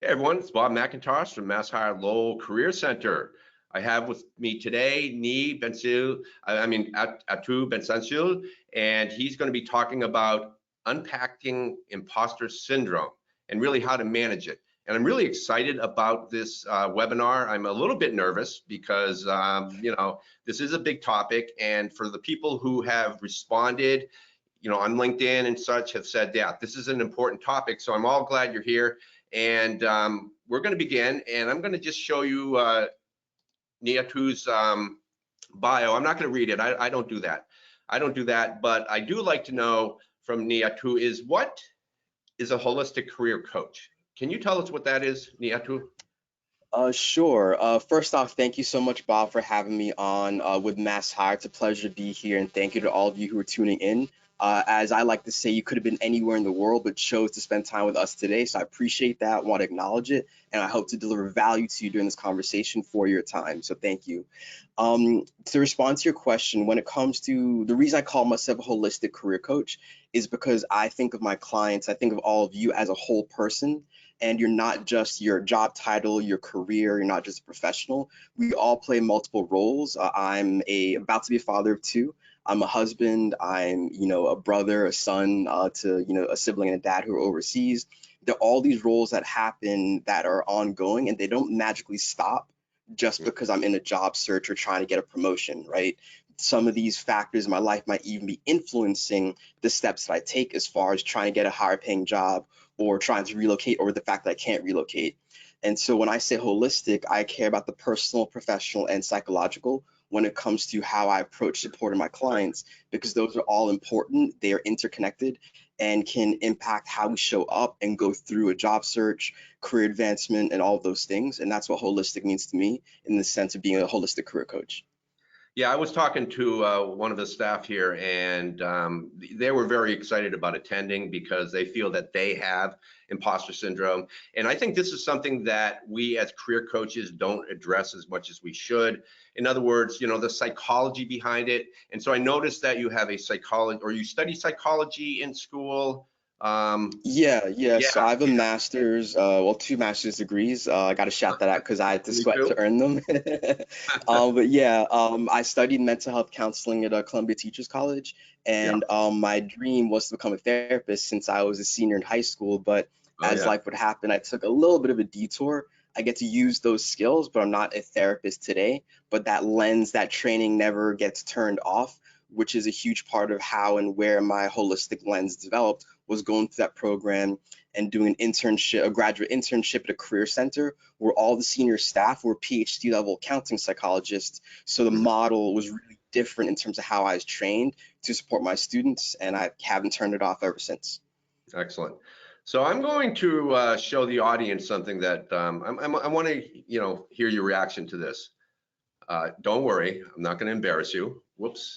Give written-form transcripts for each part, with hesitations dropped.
Hey everyone, it's Bob McIntosh from Mass Hire Lowell Career Center. I have with me today Atu Bensensil, and he's going to be talking about unpacking imposter syndrome and really how to manage it. And I'm really excited about this webinar. I'm a little bit nervous because this is a big topic, and for the people who have responded, on LinkedIn and such, have said, yeah, this is an important topic. So I'm all glad you're here. And we're going to begin, and I'm going to just show you Niatu's bio. I'm not going to read it. I don't do that. I don't do that, but I do like to know from Niatu is what is a holistic career coach? Can you tell us what that is, Niatu? Sure. First off, thank you so much, Bob, for having me on with Mass Hire. It's a pleasure to be here, and thank you to all of you who are tuning in. As I like to say, you could have been anywhere in the world, but chose to spend time with us today. So I appreciate that, want to acknowledge it, and I hope to deliver value to you during this conversation for your time. So thank you. To respond to your question, when it comes to the reason I call myself a holistic career coach is because I think of my clients, I think of all of you as a whole person, and you're not just your job title, your career, you're not just a professional. We all play multiple roles. About to be a father of two. I'm a husband. I'm, a brother, a son, to, a sibling and a dad who are overseas. There are all these roles that happen that are ongoing, and they don't magically stop just because I'm in a job search or trying to get a promotion, right? Some of these factors in my life might even be influencing the steps that I take as far as trying to get a higher paying job or trying to relocate, or the fact that I can't relocate. And so when I say holistic, I care about the personal, professional, and psychological when it comes to how I approach supporting my clients, because those are all important. They are interconnected and can impact how we show up and go through a job search, career advancement, and all of those things. And that's what holistic means to me in the sense of being a holistic career coach. Yeah, I was talking to one of the staff here, and they were very excited about attending because they feel that they have imposter syndrome. And I think this is something that we as career coaches don't address as much as we should. In other words, the psychology behind it. And so I noticed that you have a psychology, or you study psychology in school. Yeah. Yeah, So I have a master's, two master's degrees. I got to shout that out because I had to me sweat too. to earn them. But yeah, I studied mental health counseling at Columbia Teachers College, Yeah. and my dream was to become a therapist since I was a senior in high school. But Oh, as yeah. life would happen, I took a little bit of a detour. I get to use those skills, but I'm not a therapist today. But that lens, that training never gets turned off, which is a huge part of how and where my holistic lens developed, was going through that program and doing an internship, a graduate internship at a career center where all the senior staff were PhD level counseling psychologists. So the Mhm. model was really different in terms of how I was trained to support my students, and I haven't turned it off ever since. Excellent. So I'm going to show the audience something that I want to, hear your reaction to this. Don't worry, I'm not going to embarrass you. Whoops.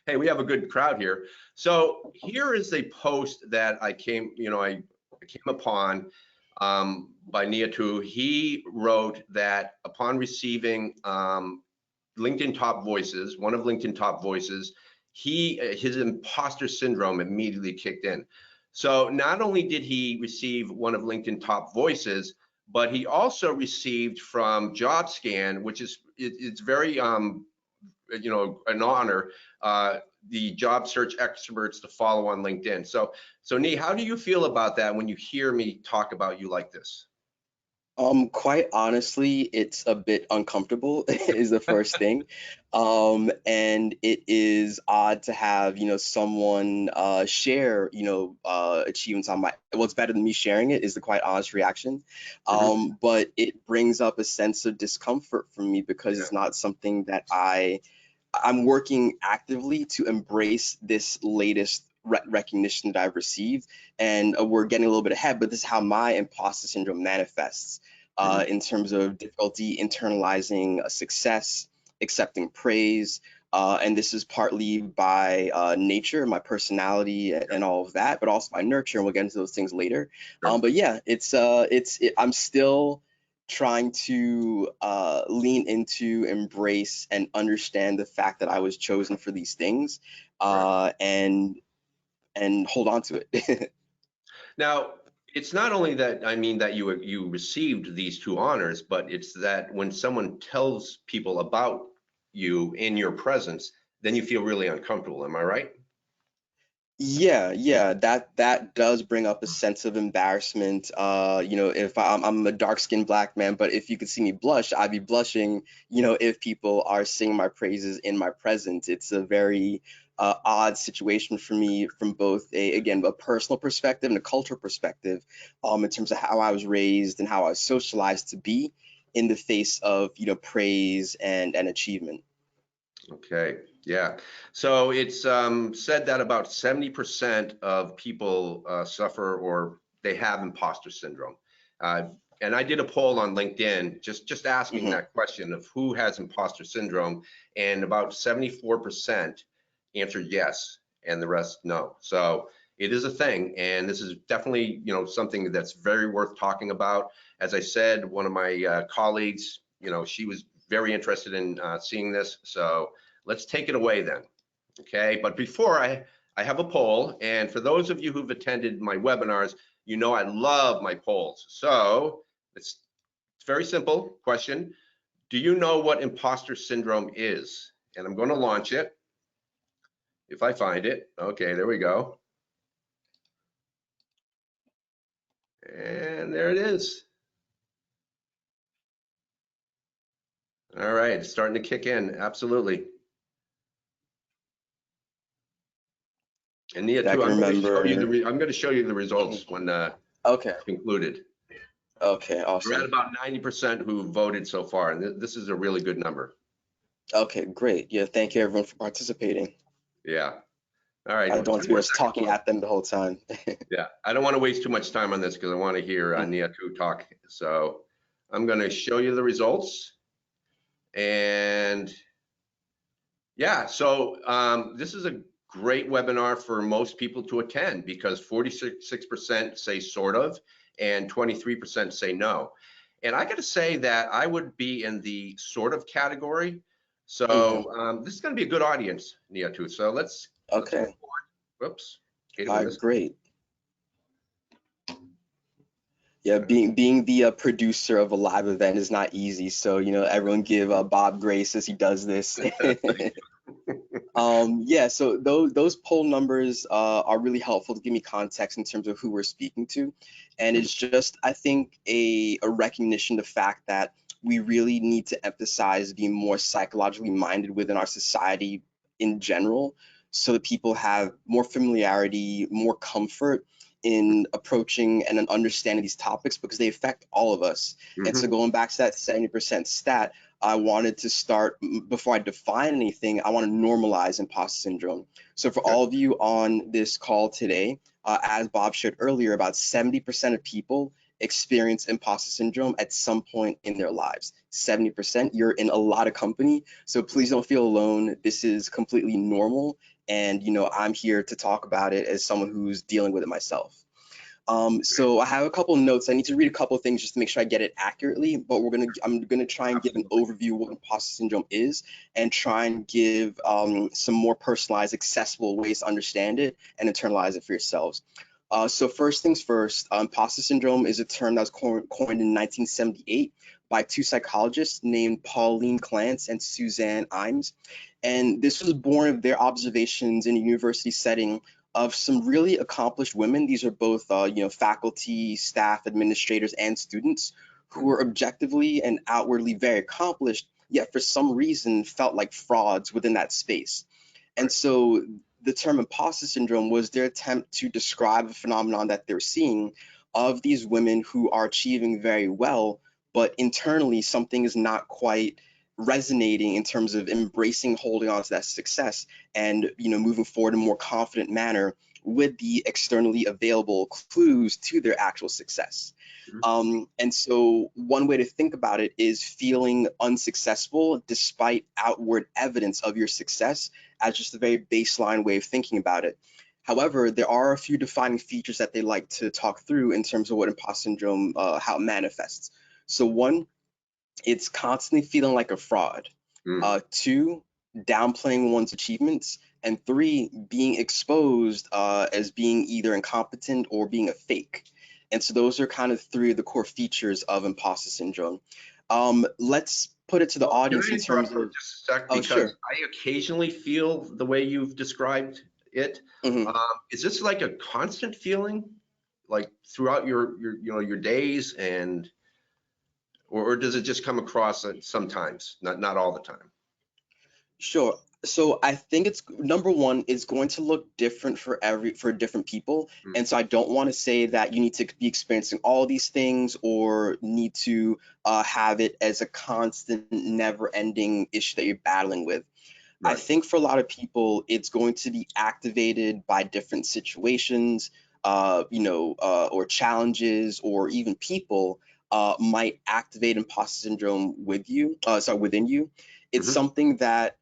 Hey, we have a good crowd here. So here is a post that I came upon by Niatu. He wrote that upon receiving LinkedIn Top Voices, one of LinkedIn Top Voices, his imposter syndrome immediately kicked in. So not only did he receive one of LinkedIn Top Voices, but he also received from JobScan, which is it's very an honor, the job search experts to follow on LinkedIn. So Nee, how do you feel about that when you hear me talk about you like this? Quite honestly, it's a bit uncomfortable is the first thing. And it is odd to have, someone share, achievements on my, what's better than me sharing it is the quite honest reaction. Mhm. But it brings up a sense of discomfort for me because Yeah. it's not something that I'm working actively to embrace this latest recognition that I've received, and we're getting a little bit ahead. But this is how my imposter syndrome manifests Mhm. in terms of difficulty internalizing a success, accepting praise. And this is partly by nature, my personality, and all of that, but also by nurture, and we'll get into those things later. Sure. But yeah, I'm still trying to lean into, embrace, and understand the fact that I was chosen for these things, Right. and hold on to it. Now, It's not only that, I mean, that you received these two honors, but it's that when someone tells people about you in your presence, then you feel really uncomfortable. Am I right? Yeah, yeah, that does bring up a sense of embarrassment. If I'm a dark-skinned black man, but if you could see me blush, I'd be blushing, if people are singing my praises in my presence. It's a very odd situation for me from both again, a personal perspective and a cultural perspective, in terms of how I was raised and how I was socialized to be in the face of, praise and achievement. Okay, yeah. So it's said that about 70% of people suffer or they have imposter syndrome. Uh, and I did a poll on LinkedIn just asking Hmm. that question of who has imposter syndrome, and about 74% answered yes, and the rest no. So it is a thing, and this is definitely, something that's very worth talking about. As I said, one of my colleagues, she was very interested in seeing this. So let's take it away then. Okay, but before I have a poll, and for those of you who've attended my webinars, I love my polls. So it's very simple question. Do you know what imposter syndrome is? And I'm going to launch it if I find it. Okay, there we go. And there it is. All right, it's starting to kick in. Absolutely. And Nia Yeah, I too, can remember. I'm going to show you the Mhm. results when Okay, it's concluded. okay, We're at awesome. about 90% who voted so far, and this is a really good number. Okay, great. Yeah, thank you everyone for participating. Yeah. All right. I don't want 10 to be more us seconds. talking at them the whole time. Yeah. I don't want to waste too much time on this because I want to hear Mhm. Nia too talk. So I'm going to show you the results. And yeah, so this is a great webinar for most people to attend because 46% say sort of, and 23% say no. And I got to say that I would be in the sort of category. Mhm. So this is going to be a good audience, Nia too. So let's move Okay. on. Whoops. Hate it All when right, this. great. Yeah, being the producer of a live event is not easy. So, everyone give Bob grace as he does this. Yeah, so those poll numbers are really helpful to give me context in terms of who we're speaking to. And it's just, I think, a recognition, the fact that we really need to emphasize being more psychologically minded within our society in general, so that people have more familiarity, more comfort in approaching and understanding these topics because they affect all of us. And so Mhm. going back to that 70% stat, I wanted to start before I define anything. I want to normalize imposter syndrome. So for Okay. all of you on this call today, as Bob shared earlier, about 70% of people experience imposter syndrome at some point in their lives. 70%, you're in a lot of company. So please don't feel alone. This is completely normal. And, I'm here to talk about it as someone who's dealing with it myself. So I have a couple notes. I need to read a couple of things just to make sure I get it accurately, but I'm gonna try and give an Absolutely. overview of what imposter syndrome is and try and give some more personalized, accessible ways to understand it and internalize it for yourselves. So first things first, imposter syndrome is a term that was coined in 1978 by two psychologists named Pauline Clance and Suzanne Imes. And this was born of their observations in a university setting of some really accomplished women. These are both, faculty, staff, administrators, and students who Mhm. were objectively and outwardly very accomplished, yet for some reason felt like frauds within that space. And Right. so the term imposter syndrome was their attempt to describe a phenomenon that they're seeing of these women who are achieving very well, but internally something is not quite resonating in terms of embracing holding on to that success and moving forward in a more confident manner with the externally available clues to their actual success. Mhm. And so one way to think about it is feeling unsuccessful despite outward evidence of your success as just a very baseline way of thinking about it. However, there are a few defining features that they like to talk through in terms of what imposter syndrome, how it manifests. So one, it's constantly feeling like a fraud. Mm. Two, downplaying one's achievements. And three, being exposed as being either incompetent or being a fake. And so those are kind of three of the core features of imposter syndrome. Let's put it to the Well, can audience I in terms interrupt for of, just a sec? oh, Because sure. I occasionally feel the way you've described it. Hmm. Um, is this like a constant feeling, like throughout your days, and or does it just come across sometimes, not all the time? Sure. So I think it's number one, it's going to look different for different people. Mm, And so I don't want to say that you need to be experiencing all these things or need to have it as a constant, never-ending issue that you're battling with. I right. think for a lot of people, it's going to be activated by different situations, or challenges, or even people might activate imposter syndrome within you. It's Hmm. something that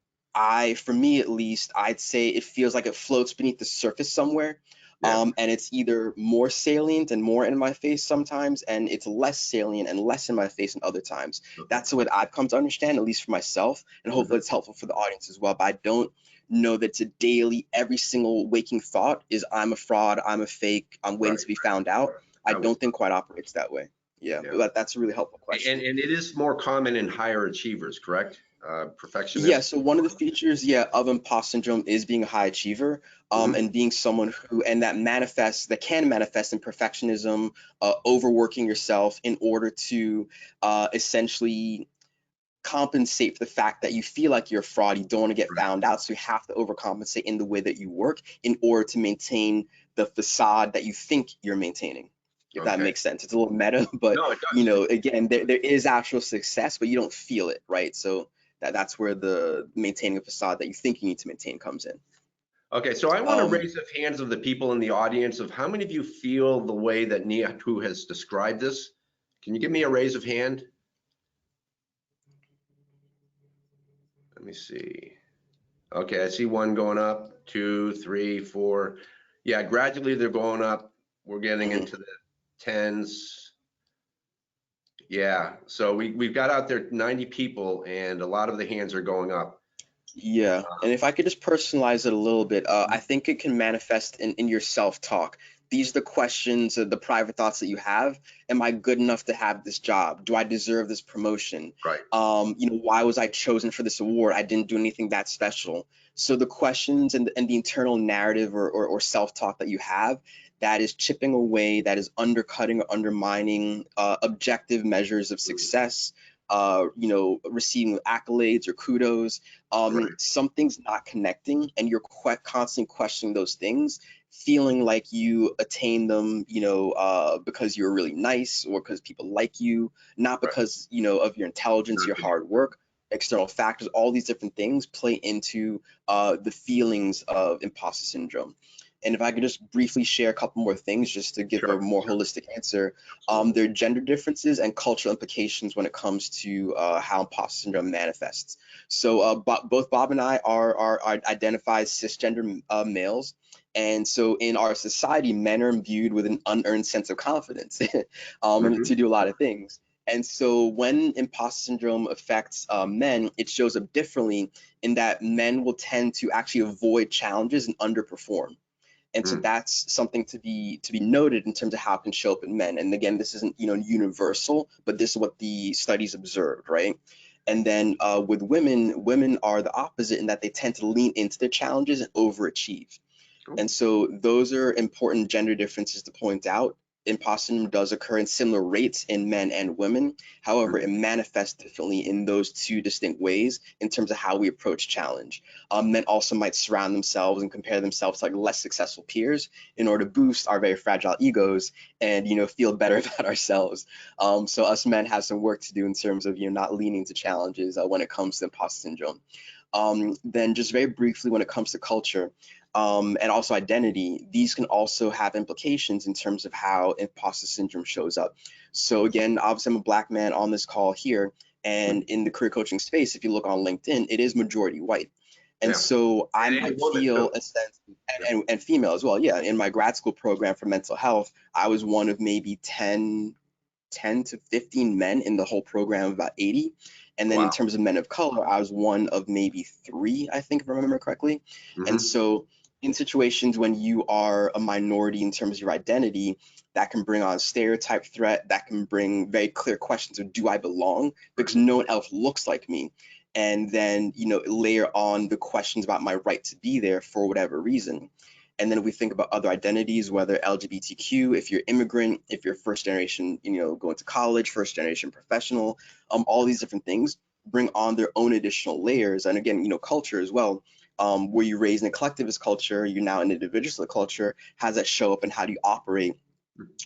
for me at least, I'd say it feels like it floats beneath the surface somewhere. Yeah. And it's either more salient and more in my face sometimes, and it's less salient and less in my face in other times. Okay. That's the way that I've come to understand, at least for myself, and hopefully Hmm. it's helpful for the audience as well. But I don't know that it's a daily, every single waking thought is I'm a fraud, I'm a fake, I'm Right. waiting to be found out. I I would. don't think quite operates that way. Yeah, Yeah. but that's a really helpful And question. and it is more common in higher achievers, correct? Yeah, Perfectionists. so one of the features, yeah, of imposter syndrome is being a high achiever, Hmm. and being someone and that can manifest in perfectionism, overworking yourself in order to essentially compensate for the fact that you feel like you're a fraud, you don't want to get Right. found out, so you have to overcompensate in the way that you work in order to maintain the facade that you think you're maintaining. If that Okay. makes sense. It's a little meta, but No, it does. again, there is actual success, but you don't feel it, right? So that's where the maintaining a facade that you think you need to maintain comes in. Okay, so I want to Um, raise the hands of the people in the audience of how many of you feel the way that Niatu has described this. Can you give me a raise of hand? Let me see. Okay, I see one going up, two, three, four. Yeah, gradually they're going up. We're getting mhm. into the tens. Yeah, so we've got out there 90 people and a lot of the hands are going up. Yeah, and if I could just personalize it a little bit, I Mhm. think it can manifest in your self-talk. These are the questions, the private thoughts that you have. Am I good enough to have this job? Do I deserve this promotion? Right. Why was I chosen for this award? I didn't do anything that special. So the questions and the internal narrative or self-talk that you have that is chipping away, that is undercutting or undermining objective measures of Mm, success, receiving accolades or kudos, right. something's not connecting and you're constantly questioning those things, feeling like you attain them, because you're really nice or because people like you, not Right. because, of your intelligence, your Exactly. hard work. External factors, all these different things play into the feelings of imposter syndrome. And if I could just briefly share a couple more things just to give a Sure. more Sure. holistic answer, Absolutely. there are gender differences and cultural implications when it comes to how imposter syndrome manifests. So both Bob and I are identified cisgender males, and so in our society, men are imbued with an unearned sense of confidence, and to Hmm. do a lot of things. And so when imposter syndrome affects men, it shows up differently in that men will tend to actually avoid challenges and underperform. And so Mm. that's something to be noted in terms of how it can show up in men. And again, this isn't universal, but this is what the studies observed, right? And then with women, women are the opposite in that they tend to lean into their challenges and overachieve. Cool. And so those are important gender differences to point out. Imposter syndrome does occur in similar rates in men and women. However, it Mhm. manifests differently in those two distinct ways in terms of how we approach challenge. Men also might surround themselves and compare themselves to like less successful peers in order to boost our very fragile egos and feel better about ourselves. So us men have some work to do in terms of not leaning to challenges when it comes to imposter syndrome. Then just very briefly when it comes to culture, and also identity, these can also have implications in terms of how imposter syndrome shows up. So again, obviously I'm a black man on this call here, and Mhm. in the career coaching space, if you look on LinkedIn, it is majority white. And Yeah. so I And might woman too. feel a sense, Yeah. and female as well. Yeah, in my grad school program for mental health, I was one of maybe 10 to 15 men in the whole program of about 80. And then in Wow. terms of men of color, I was one of maybe three, I think, if I remember correctly. And Hmm. so in situations when you are a minority in terms of your identity, that can bring on stereotype threat, that can bring very clear questions of do I belong? Because Mhm. no one else looks like me. And then, layer on the questions about my right to be there for whatever reason. And then we think about other identities, whether LGBTQ, if you're immigrant, if you're first generation, going to college, first generation professional, all these different things bring on their own additional layers. And again, culture as well. Were you raised in a collectivist culture? You're now in an individualist culture. How does that show up, and how do you operate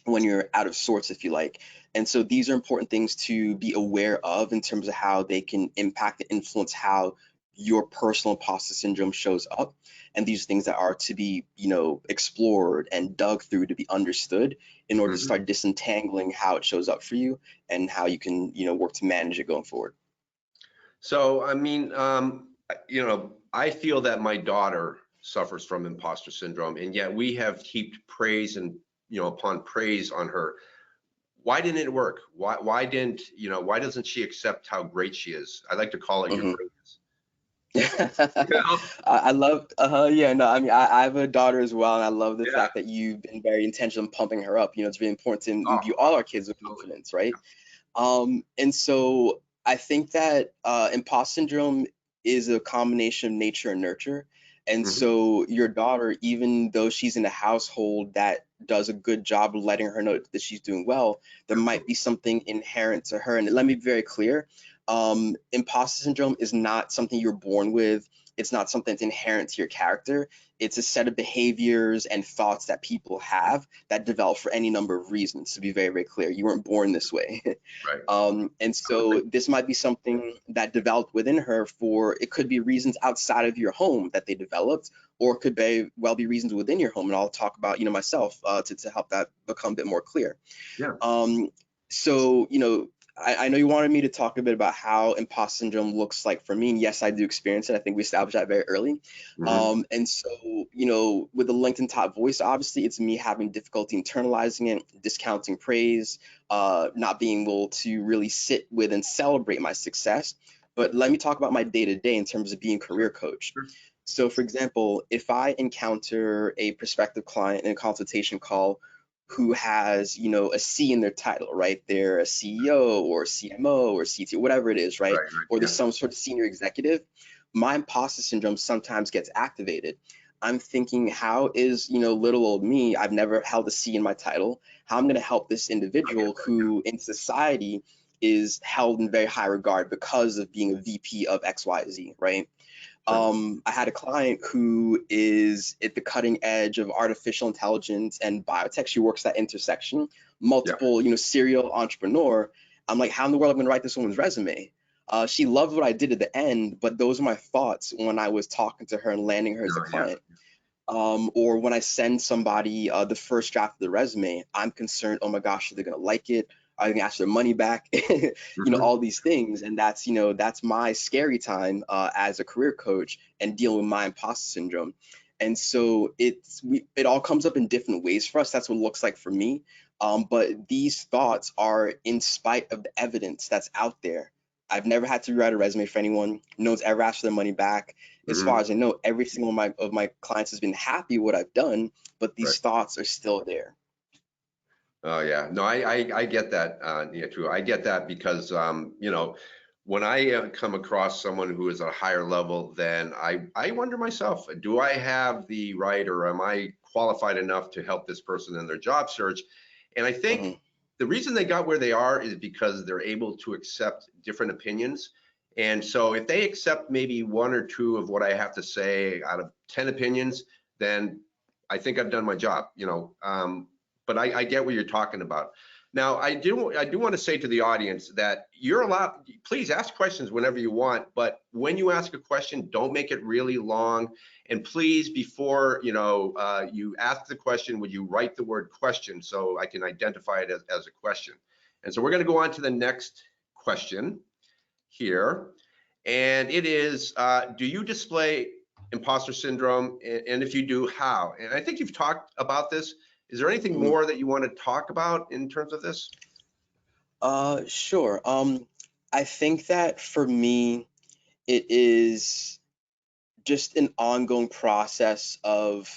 when you're out of sorts, if you like? And so these are important things to be aware of in terms of how they can impact and influence how your personal imposter syndrome shows up. And these things that are to be, explored and dug through to be understood in order to Mhm. start disentangling how it shows up for you and how you can, work to manage it going forward. So, I mean, I feel that my daughter suffers from imposter syndrome, and yet we have heaped praise and, upon praise on her. Why didn't it work? Why doesn't she accept how great she is? I like to call it your Mhm. greatness. I, You know? I love, yeah, no, I mean, I have a daughter as well, and I love the Yeah. fact that you've been very intentional in pumping her up. It's really important to Oh, imbue all our kids with absolutely. confidence, right? And so I think that imposter syndrome is a combination of nature and nurture. And Mhm. so your daughter, even though she's in a household that does a good job of letting her know that she's doing well, there might Absolutely. be something inherent to her. And let me be very clear, imposter syndrome is not something you're born with. It's not something that's inherent to your character. It's a set of behaviors and thoughts that people have that develop for any number of reasons, to be very, very clear. You weren't born this way. Right. And so this might be something that developed within her for, it could be reasons outside of your home that they developed, or it could well be reasons within your home. And I'll talk about, myself to help that become a bit more clear. Yeah. Um, so, I know you wanted me to talk a bit about how imposter syndrome looks like for me. And yes, I do experience it. I think we established that very early. Hmm. And so, with the LinkedIn top voice, obviously it's me having difficulty internalizing it, discounting praise, not being able to really sit with and celebrate my success. But let me talk about my day to day in terms of being a career Sure. coach. Sure. So, for example, if I encounter a prospective client in a consultation call who has, a C in their title, right? They're a CEO or CMO or CTO, whatever it is, right? Right. Right. Or Yeah. there's some sort of senior executive. My imposter syndrome sometimes gets activated. I'm thinking, how is, little old me? I've never held a C in my title. How I'm going to help this I get individual that. Yeah. who in society is held in very high regard because of being a VP of XYZ, right? Sure. I had a client who is at the cutting edge of artificial intelligence and biotech. She works that intersection, Yeah. multiple, serial entrepreneur. I'm like, how in the world am I going to write this woman's resume? She loved what I did at the end, but those are my thoughts when I was talking to her and landing her as a No. Yeah. client. Or when I send somebody the first draft of the resume, I'm concerned, oh my gosh, are they going to like it? Are they going to ask their money back? Hmm. All these things. And that's my scary time as a career coach and dealing with my imposter syndrome. And so it all comes up in different ways for us. That's what it looks like for me. But these thoughts are in spite of the evidence that's out there. I've never had to rewrite a resume for anyone. No one's ever asked for their money back. As far Hmm. as I know, every single of my clients has been happy with what I've done, but Right. these thoughts are still there. Oh yeah, no, I get that, yeah, too. I get that because, when I come across someone who is at a higher level, then I wonder myself, do I have the right, or am I qualified enough to help this person in their job search? And I think Hmm. the reason they got where they are is because they're able to accept different opinions. And so if they accept maybe one or two of what I have to say out of 10 opinions, then I think I've done my job, but I get what you're talking about. Now, I do want to say to the audience that you're allowed, please ask questions whenever you want, but when you ask a question, don't make it really long. And please, before you ask the question, would you write the word question so I can identify it as a question? And so we're going to go on to the next question here. And it is, do you display imposter syndrome? And if you do, how? And I think you've talked about this. Is there anything Hmm. more that you want to talk about in terms of this? Sure. I think that for me, it is just an ongoing process of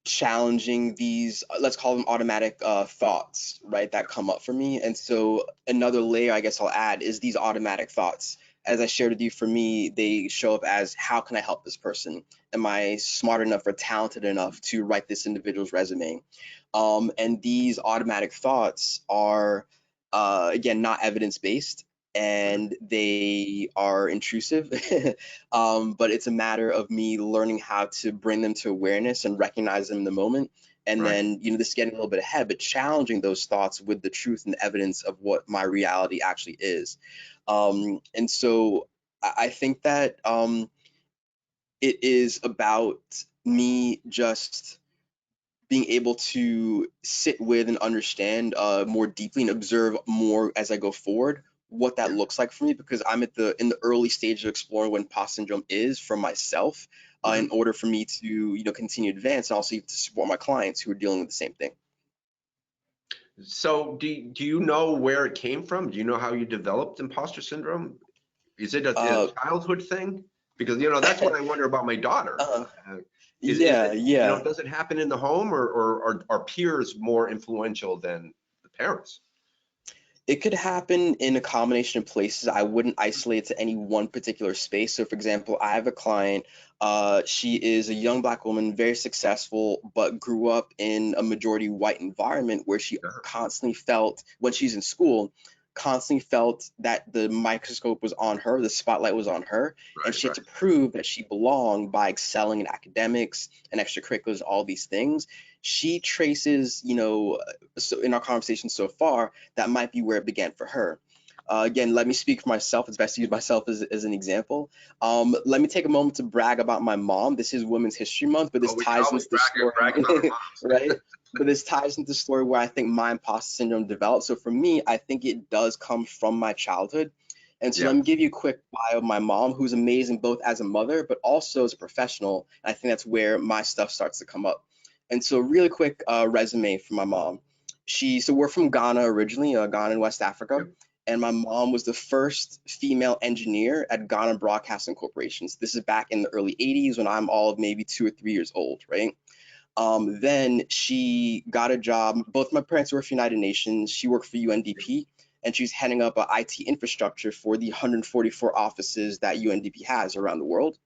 challenging these, let's call them automatic thoughts, right, that come up for me. And so another layer I guess I'll add is these automatic thoughts. As I shared with you, for me, they show up as, how can I help this person? Am I smart enough or talented enough to write this individual's resume? And these automatic thoughts are, again, not evidence based, and they are intrusive. But it's a matter of me learning how to bring them to awareness and recognize them in the moment. And Right. then, this is getting a little bit ahead, but challenging those thoughts with the truth and evidence of what my reality actually is. And so I think that it is about me just being able to sit with and understand more deeply and observe more as I go forward what that Yeah. looks like for me, because I'm at the in the early stage of exploring what imposter syndrome is for myself, in Mhm. order for me to continue to advance, and also to support my clients who are dealing with the same thing. So do you know where it came from? Do you know how you developed imposter syndrome? Is it a Uh, childhood thing? Because, that's what I wonder about my daughter. uh, Uh, is yeah, it, yeah. does it happen in the home, or are peers more influential than the parents? It could happen in a combination of places. I wouldn't isolate it to any one particular space. So, for example, I have a client. She is a young Black woman, very successful, but grew up in a majority white environment where she Yeah. constantly felt, when she's in school, constantly felt that the microscope was on her, the spotlight was on her, and Right, she had right. to prove that she belonged by excelling in academics and extracurriculars, all these things. She traces, so in our conversation so far, that might be where it began for her. Again, let me speak for myself. It's best to use myself as an example. Let me take a moment to brag about my mom. This is Women's History Month, but this Oh, we can ties always into the brag story, about our moms. right? But this ties into the story where I think my imposter syndrome developed. So for me, I think it does come from my childhood. And so let Yeah. me give you a quick bio of my mom, who's amazing both as a mother, but also as a professional. And I think that's where my stuff starts to come up. And so, really quick resume for my mom. So we're from Ghana originally, Ghana in West Africa, Yep. and my mom was the first female engineer at Ghana Broadcasting Corporation. So this is back in the early 80s when I'm all of maybe 2 or 3 years old, right? Then she got a job. Both my parents worked for United Nations. She worked for UNDP, and she's heading up a IT infrastructure for the 144 offices that UNDP has around the world.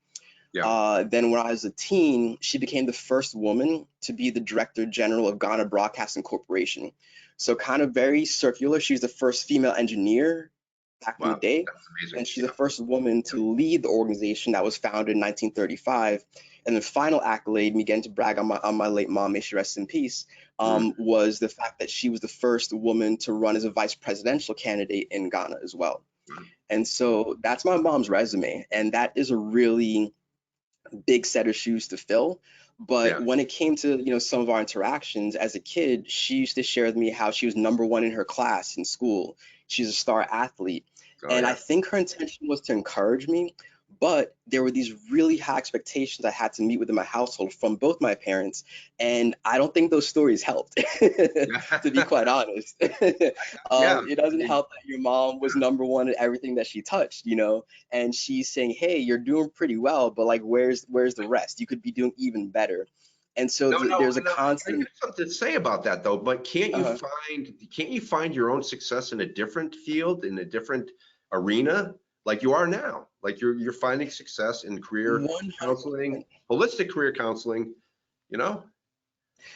Yeah. Then, when I was a teen, she became the first woman to be the Director General of Ghana Broadcasting Corporation. So, kind of very circular. She's the first female engineer back in the Wow. day, That's amazing. and she's the Yeah. first woman to lead the organization that was founded in 1935. And the final accolade, me getting to brag on my late mom, may she rest in peace, Mm. was the fact that she was the first woman to run as a vice presidential candidate in Ghana as well. Wow. And so that's my mom's resume, and that is a really big set of shoes to fill. But Yeah. when it came to, some of our interactions as a kid, she used to share with me how she was number one in her class in school. She's a star athlete. Oh, And I yeah. think her intention was to encourage me, but there were these really high expectations I had to meet within my household from both my parents. And I don't think those stories helped, to be quite honest. Yeah. It I doesn't mean, help that your mom was number one at everything that she touched, and she's saying, "Hey, you're doing pretty well, but like, where's the rest? You could be doing even better." And so no, no, there's a no. I got constant. something to say about that though. But Uh, can't you find your own success in a different field, in a different arena, like you are now? Like you're finding success in career 100%. counseling, holistic career counseling. You know?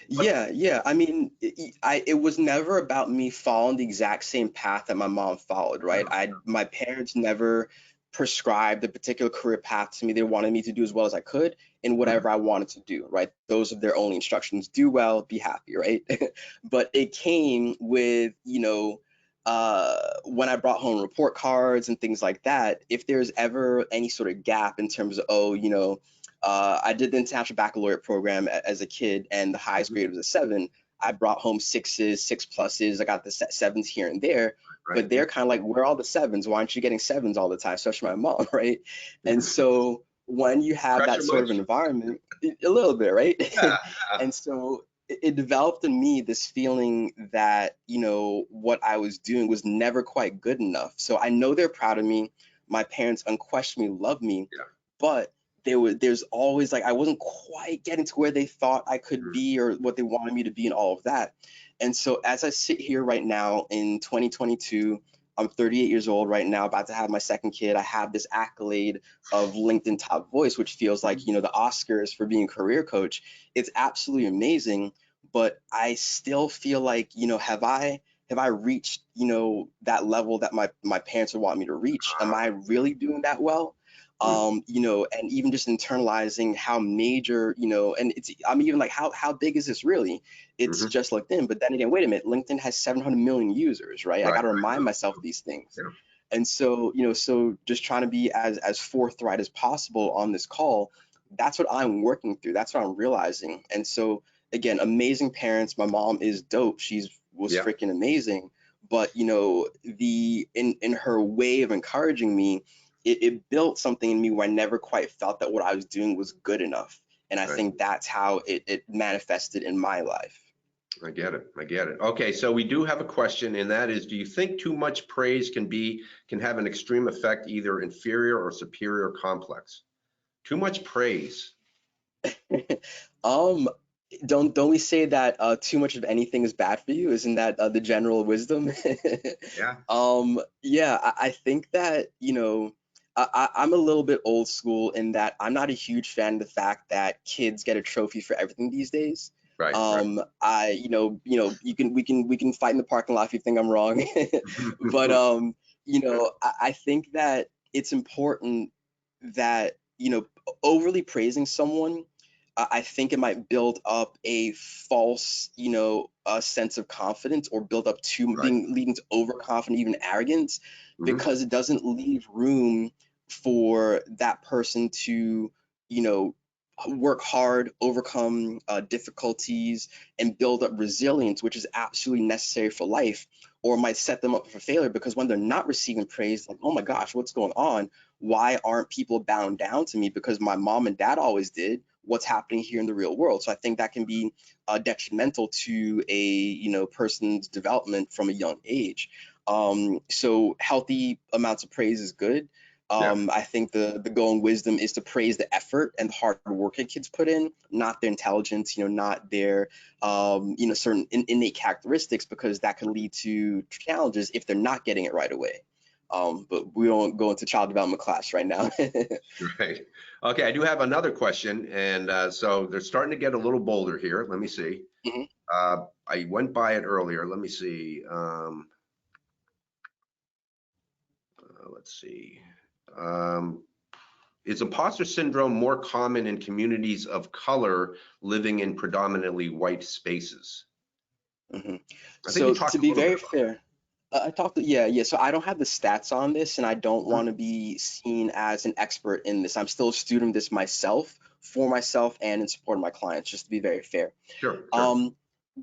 But Yeah, yeah. I mean, it was never about me following the exact same path that my mom followed, right? no. My parents never prescribed a particular career path to me. They wanted me to do as well as I could in Mhm. whatever I wanted to do, right? Those are their only instructions. Do well, be happy, right? But it came with, when I brought home report cards and things like that, if there's ever any sort of gap in terms of, oh, I did the international baccalaureate program as a kid, and the highest Mhm. grade was a 7. I brought home sixes, six pluses. I got the sevens here and there, Right. but they're kind of like, "Where are all the sevens? Why aren't you getting sevens all the time?" Especially my mom, right? And so when you have that Pressure sort of much? environment, a little bit, right? Yeah. Yeah. And so it developed in me this feeling that what I was doing was never quite good enough. So I know they're proud of me. My parents unquestionably love me, Yeah. but there's always like I wasn't quite getting to where they thought I could be or what they wanted me to be and all of that. And so as I sit here right now in 2022, I'm 38 years old right now, about to have my second kid. I have this accolade of LinkedIn Top Voice, which feels like, the Oscars for being a career coach. It's absolutely amazing, but I still feel like, have I reached, that level that my parents would want me to reach? Am I really doing that well? And even just internalizing how major, and I'm even like, how big is this really? It's Mm-hmm. just LinkedIn. But then again, wait a minute, LinkedIn has 700 million users, right? I Right. got to remind myself of these things. Yeah. And so, so just trying to be as forthright as possible on this call, that's what I'm working through. That's what I'm realizing. And so again, amazing parents. My mom is dope. She's was Yeah. freaking amazing. But the in her way of encouraging me, it built something in me where I never quite felt that what I was doing was good enough. And I Right. think that's how it manifested in my life. I get it. I get it. Okay, so we do have a question, and that is, do you think too much praise can have an extreme effect, either inferior or superior complex? Too much praise. um, don't we say that too much of anything is bad for you? Isn't that the general wisdom? Yeah. Yeah, I think that, I'm a little bit old school in that I'm not a huge fan of the fact that kids get a trophy for everything these days. Right. Right. We can fight in the parking lot if you think I'm wrong, but I think that it's important that, overly praising someone, I think it might build up a false, sense of confidence, or build up to Right. leading to overconfident, even arrogance, Hmm. because it doesn't leave room for that person to, you know, work hard, overcome difficulties, and build up resilience, which is absolutely necessary for life, or might set them up for failure because when they're not receiving praise, like, oh my gosh, what's going on? Why aren't people bowing down to me? Because my mom and dad always did. What's happening here in the real world? So I think that can be detrimental to a person's development from a young age. So healthy amounts of praise is good. Yeah. I think the goal in wisdom is to praise the effort and the hard work that kids put in, not their intelligence, not their certain innate characteristics, because that can lead to challenges if they're not getting it right away. But we won't go into child development class right now. Right. Okay, I do have another question, and so they're starting to get a little bolder here. Let me see. Mhm. I went by it earlier. Let me see. Let's see. Um, is imposter syndrome more common in communities of color living in predominantly white spaces? hmm I think you So talked to a be little bit very about that. fair, I talked, yeah, yeah. So I don't have the stats on this, and I don't want Mhm. to be seen as an expert in this. I'm still a student of this myself, for myself, and in support of my clients, just to be very fair. Sure, sure. Um,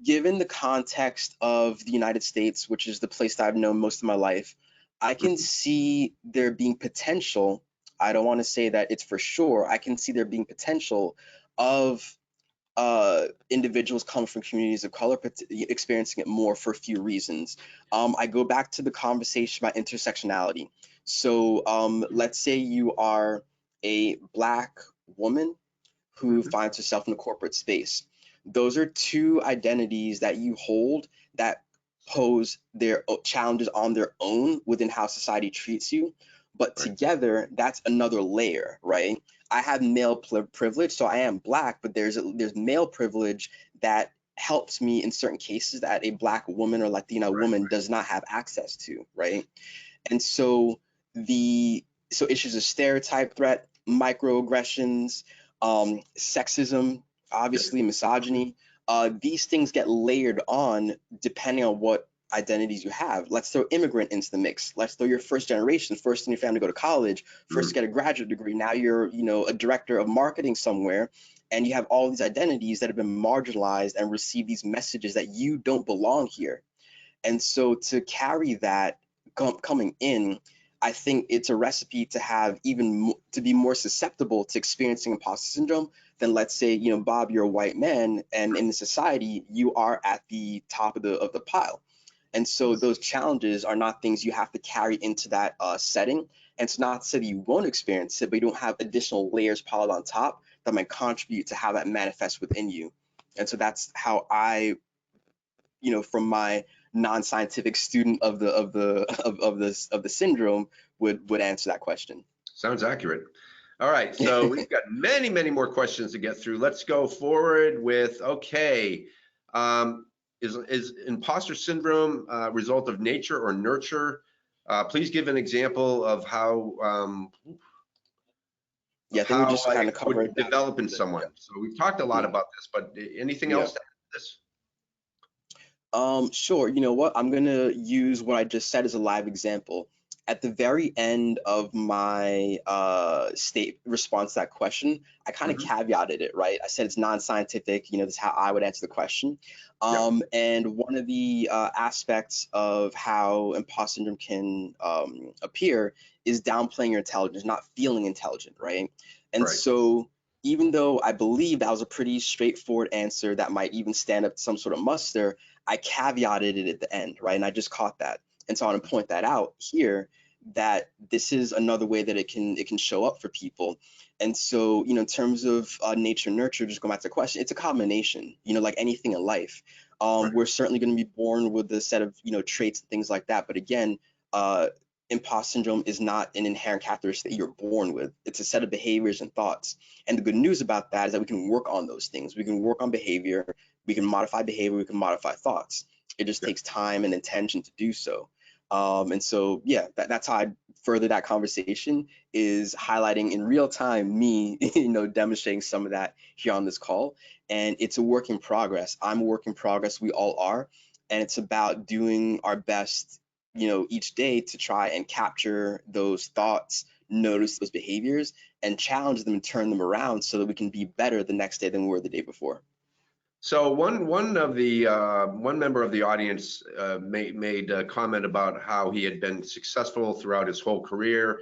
Given the context of the United States, which is the place that I've known most of my life, I can Mhm. see there being potential. I don't want to say that it's for sure. I can see there being potential of individuals coming from communities of color experiencing it more for a few reasons. I go back to the conversation about intersectionality. So let's say you are a Black woman who Mhm. finds herself in a corporate space. Those are two identities that you hold that pose their challenges on their own within how society treats you. But Right, together, that's another layer, right? I have male privilege, so I am Black, but there's male privilege that helps me in certain cases that a Black woman or Latina right, woman does not have access to, right? And so the issues of stereotype threat, microaggressions, sexism, yeah, obviously misogyny, these things get layered on depending on what identities you have. Let's throw immigrant into the mix. Let's throw your first generation, first in your family to go to college, first to mhm, get a graduate degree. Now you're, a director of marketing somewhere, and you have all these identities that have been marginalized and receive these messages that you don't belong here. And so to carry that coming in, I think it's a recipe to have to be more susceptible to experiencing imposter syndrome than, let's say, Bob, you're a white man, and in the society you are at the top of the pile. And so those challenges are not things you have to carry into that setting. And it's not to say that you won't experience it, but you don't have additional layers piled on top that might contribute to how that manifests within you. And so that's how I, from my non-scientific student of the syndrome would answer that question. Sounds accurate. All right, so we've got many, many more questions to get through. Let's go forward with, okay, is imposter syndrome a result of nature or nurture? Please give an example of how Yeah, I think we just kind it of covered would that. develop in someone. So we've talked a lot Mhm. about this, but anything Yeah. else to add to this? Sure. You know what? I'm gonna use what I just said as a live example. At the very end of my state response to that question, I kind of Mhm. caveated it, right? I said it's non-scientific. This is how I would answer the question. Yeah, And one of the aspects of how imposter syndrome can appear is downplaying your intelligence, not feeling intelligent, right? And right. so even though I believe that was a pretty straightforward answer that might even stand up to some sort of muster, I caveated it at the end, right? And I just caught that. And so I want to point that out here that this is another way that it can show up for people. And so, in terms of nature nurture, just going back to the question, it's a combination, like anything in life. Right. We're certainly going to be born with a set of, traits and things like that. But again, uh, imposter syndrome is not an inherent characteristic that you're born with. It's a set of behaviors and thoughts. And the good news about that is that we can work on those things. We can work on behavior, we can modify behavior, we can modify thoughts. It just Yeah. takes time and intention to do so. And so, yeah, that's how I further that conversation is highlighting in real time me, demonstrating some of that here on this call. And it's a work in progress. I'm a work in progress. We all are. And it's about doing our best, each day to try and capture those thoughts, notice those behaviors, and challenge them and turn them around so that we can be better the next day than we were the day before. So one member of the audience made a comment about how he had been successful throughout his whole career,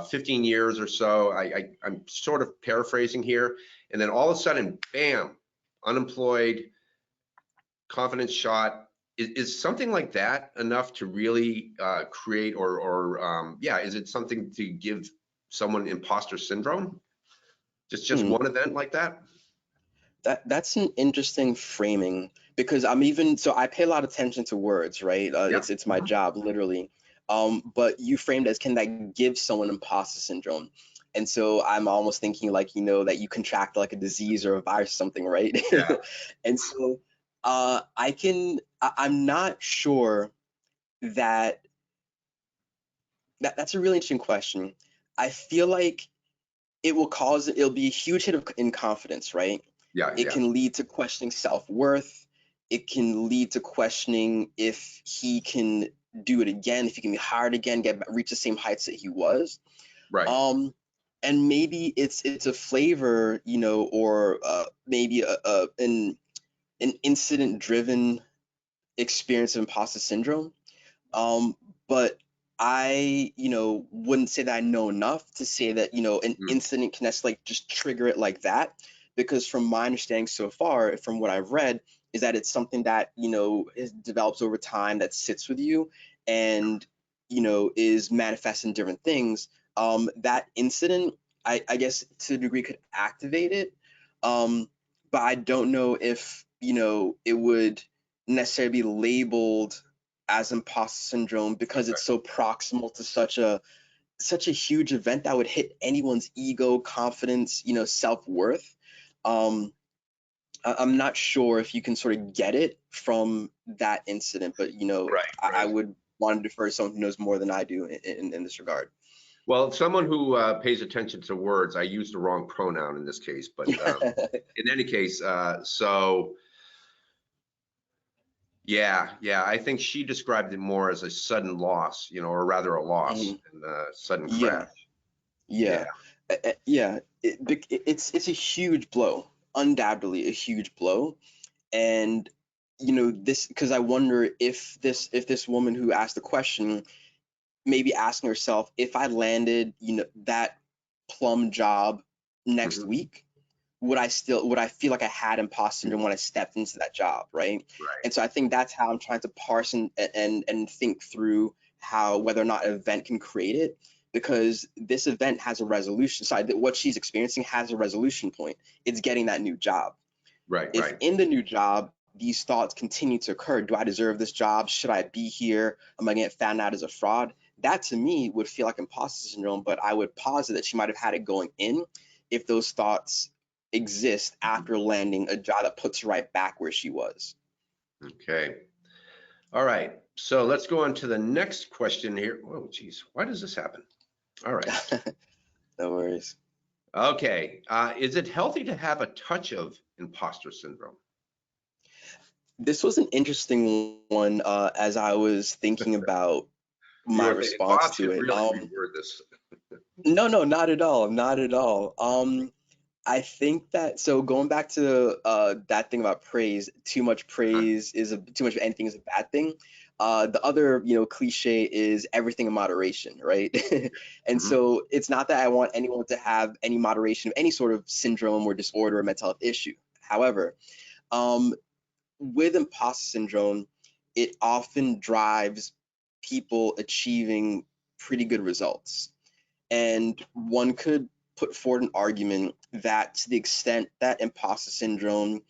15 years or so. I'm sort of paraphrasing here, and then all of a sudden, bam, unemployed, confidence shot. Is something like that enough to really create or yeah, is it something to give someone imposter syndrome? Just Hmm. one event like that? That's an interesting framing because I pay a lot of attention to words, right? Yeah. It's my job, literally. But you framed it as can that give someone imposter syndrome? And so I'm almost thinking like, that you contract like a disease or a virus or something, right? Yeah. And so I'm not sure that, that's a really interesting question. I feel like it'll be a huge hit in confidence, right? Yeah. It Yeah. can lead to questioning self-worth. It can lead to questioning if he can do it again, if he can be hired again, reach the same heights that he was. Right. Um, and maybe it's a flavor, or maybe an incident-driven experience of imposter syndrome. But I, wouldn't say that I know enough to say that, an Mm. incident can just like just trigger it like that. Because from my understanding so far, from what I've read, is that it's something that, develops over time that sits with you and, is manifest in different things. That incident, I guess to a degree could activate it. Um, but I don't know if, it would necessarily be labeled as imposter syndrome because it's so proximal to such a huge event that would hit anyone's ego, confidence, self-worth. Um, I'm not sure if you can sort of get it from that incident, but Right. I Right. would want to defer to someone who knows more than I do in this regard. Well, someone who pays attention to words, I used the wrong pronoun in this case, but in any case, so yeah, yeah, I think she described it more as a sudden loss, or rather a loss Mhm. and a sudden crash. Yeah, Yeah. yeah, yeah. It's a huge blow, undoubtedly a huge blow. And this, because I wonder if this woman who asked the question maybe asking herself, if I landed that plum job next Hmm. week, would I feel like I had imposter syndrome when I stepped into that job, right? Right. And so I think that's how I'm trying to parse and think through how whether or not an event can create it. because this event has a resolution. Sorry, what she's experiencing has a resolution point. It's getting that new job. Right, If right. in the new job these thoughts continue to occur, do I deserve this job? Should I be here? Am I getting found out as a fraud? That to me would feel like imposter syndrome, but I would posit that she might have had it going in if those thoughts exist after landing a job that puts her right back where she was. Okay. All right. So let's go on to the next question here. Oh, geez. Why does this happen? All right. No worries. Okay. Is it healthy to have a touch of imposter syndrome? This was an interesting one as I was thinking about You my were thinking response Bob to should it. really reword this. No, no, not at all, not at all. I think that so going back to that thing about praise, too much praise is too much of anything is a bad thing. The other, cliche is everything in moderation, right? And Mhm. so it's not that I want anyone to have any moderation of any sort of syndrome or disorder or mental health issue. However, um, with imposter syndrome, it often drives people achieving pretty good results. And one could put forward an argument that to the extent that imposter syndrome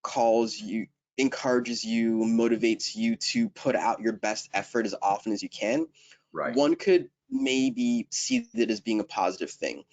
calls you, encourages you, motivates you to put out your best effort as often as you can, Right. one could maybe see that as being a positive thing.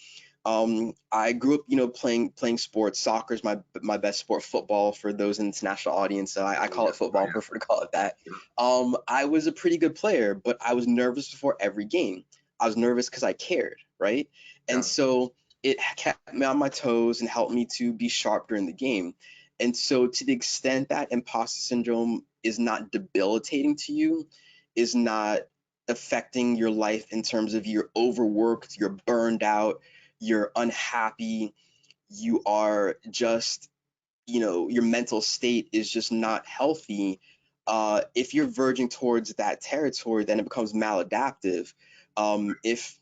I grew up, playing sports. Soccer is my best sport. Football, for those in the international audience, so I Oh, call yeah. it Oh, football. yeah. Prefer to call it that. Yeah. I was a pretty good player, but I was nervous before every game. I was nervous because I cared, right? And Yeah. so it kept me on my toes and helped me to be sharp during the game. And so, to the extent that imposter syndrome is not debilitating to you, is not affecting your life in terms of you're overworked, you're burned out, you're unhappy, you are just, your mental state is just not healthy. If you're verging towards that territory, then it becomes maladaptive. If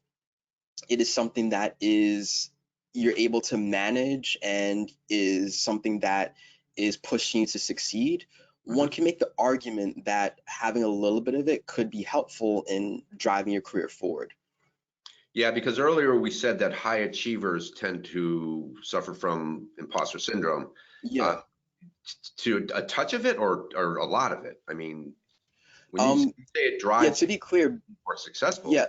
it is something that is you're able to manage and is something that is pushing you to succeed, one Mhm. can make the argument that having a little bit of it could be helpful in driving your career forward. Yeah, because earlier we said that high achievers tend to suffer from imposter syndrome. Uh, Yeah. to a touch of it or a lot of it? I mean, when you say Um, it yeah, drives to be clear, more successful, yeah,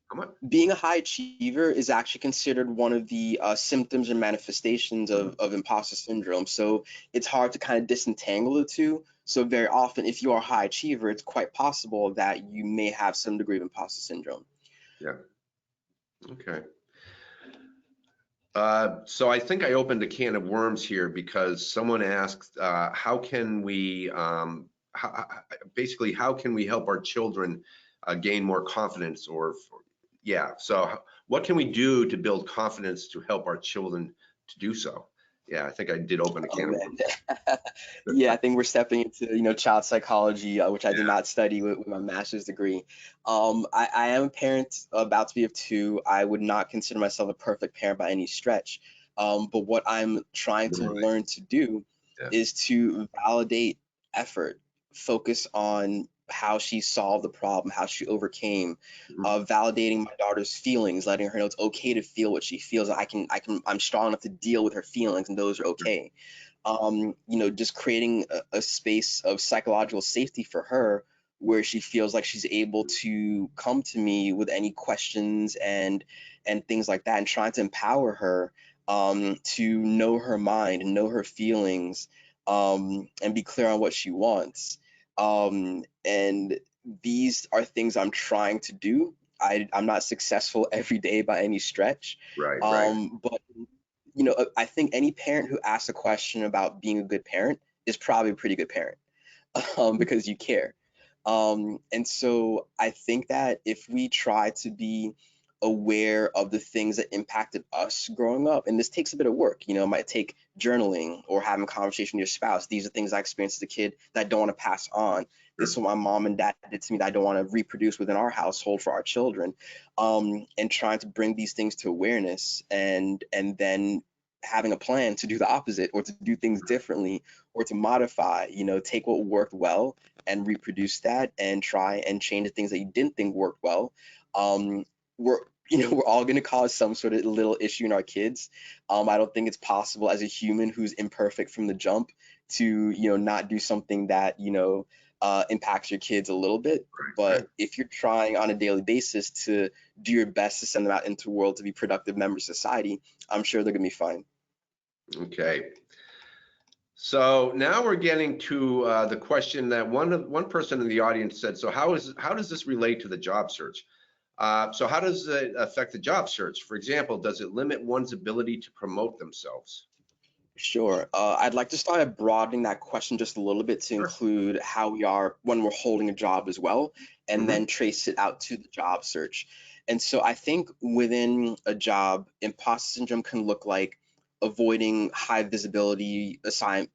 come on. being a high achiever is actually considered one of the symptoms or manifestations Mhm. of imposter syndrome. So it's hard to kind of disentangle the two. So very often, if you are a high achiever, it's quite possible that you may have some degree of imposter syndrome. Yeah. Okay. So I think I opened a can of worms here because someone asked, how can we, basically, how can we help our children gain more confidence yeah. So what can we do to build confidence to help our children to do so? Yeah, I think I did open a Oh can of man. worms. Yeah, I think we're stepping into, child psychology, which I did Yeah. not study with my master's degree. I am a parent about to be of two. I would not consider myself a perfect parent by any stretch. But what I'm trying to Right. learn to do Yeah. is to validate effort, focus on how she solved the problem, how she overcame, Mhm. validating my daughter's feelings, letting her know it's okay to feel what she feels. I'm strong enough to deal with her feelings, and those are okay. Just creating a space of psychological safety for her where she feels like she's able to come to me with any questions and things like that, and trying to empower her to know her mind and know her feelings, and be clear on what she wants. And these are things I'm trying to do. I'm not successful every day by any stretch, Right. Right. but I think any parent who asks a question about being a good parent is probably a pretty good parent, because you care. And so I think that if we try to be aware of the things that impacted us growing up, and this takes a bit of work, it might take journaling or having a conversation with your spouse. These are things I experienced as a kid that I don't want to pass on. This is Sure. what my mom and dad did to me that I don't want to reproduce within our household for our children. And trying to bring these things to awareness, and then having a plan to do the opposite or to do things differently or to modify, take what worked well and reproduce that and try and change the things that you didn't think worked well. Um, we're we're all going to cause some sort of little issue in our kids. I don't think it's possible as a human who's imperfect from the jump to, not do something that, impacts your kids a little bit. Right. But if you're trying on a daily basis to do your best to send them out into the world to be productive members of society, I'm sure they're going to be fine. Okay. So now we're getting to the question that one person in the audience said, so how does this relate to the job search? So how does it affect the job search? For example, does it limit one's ability to promote themselves? Sure. I'd like to start by broadening that question just a little bit to Sure. include how we are when we're holding a job as well, and Hmm. then trace it out to the job search. And so I think within a job, imposter syndrome can look like avoiding high visibility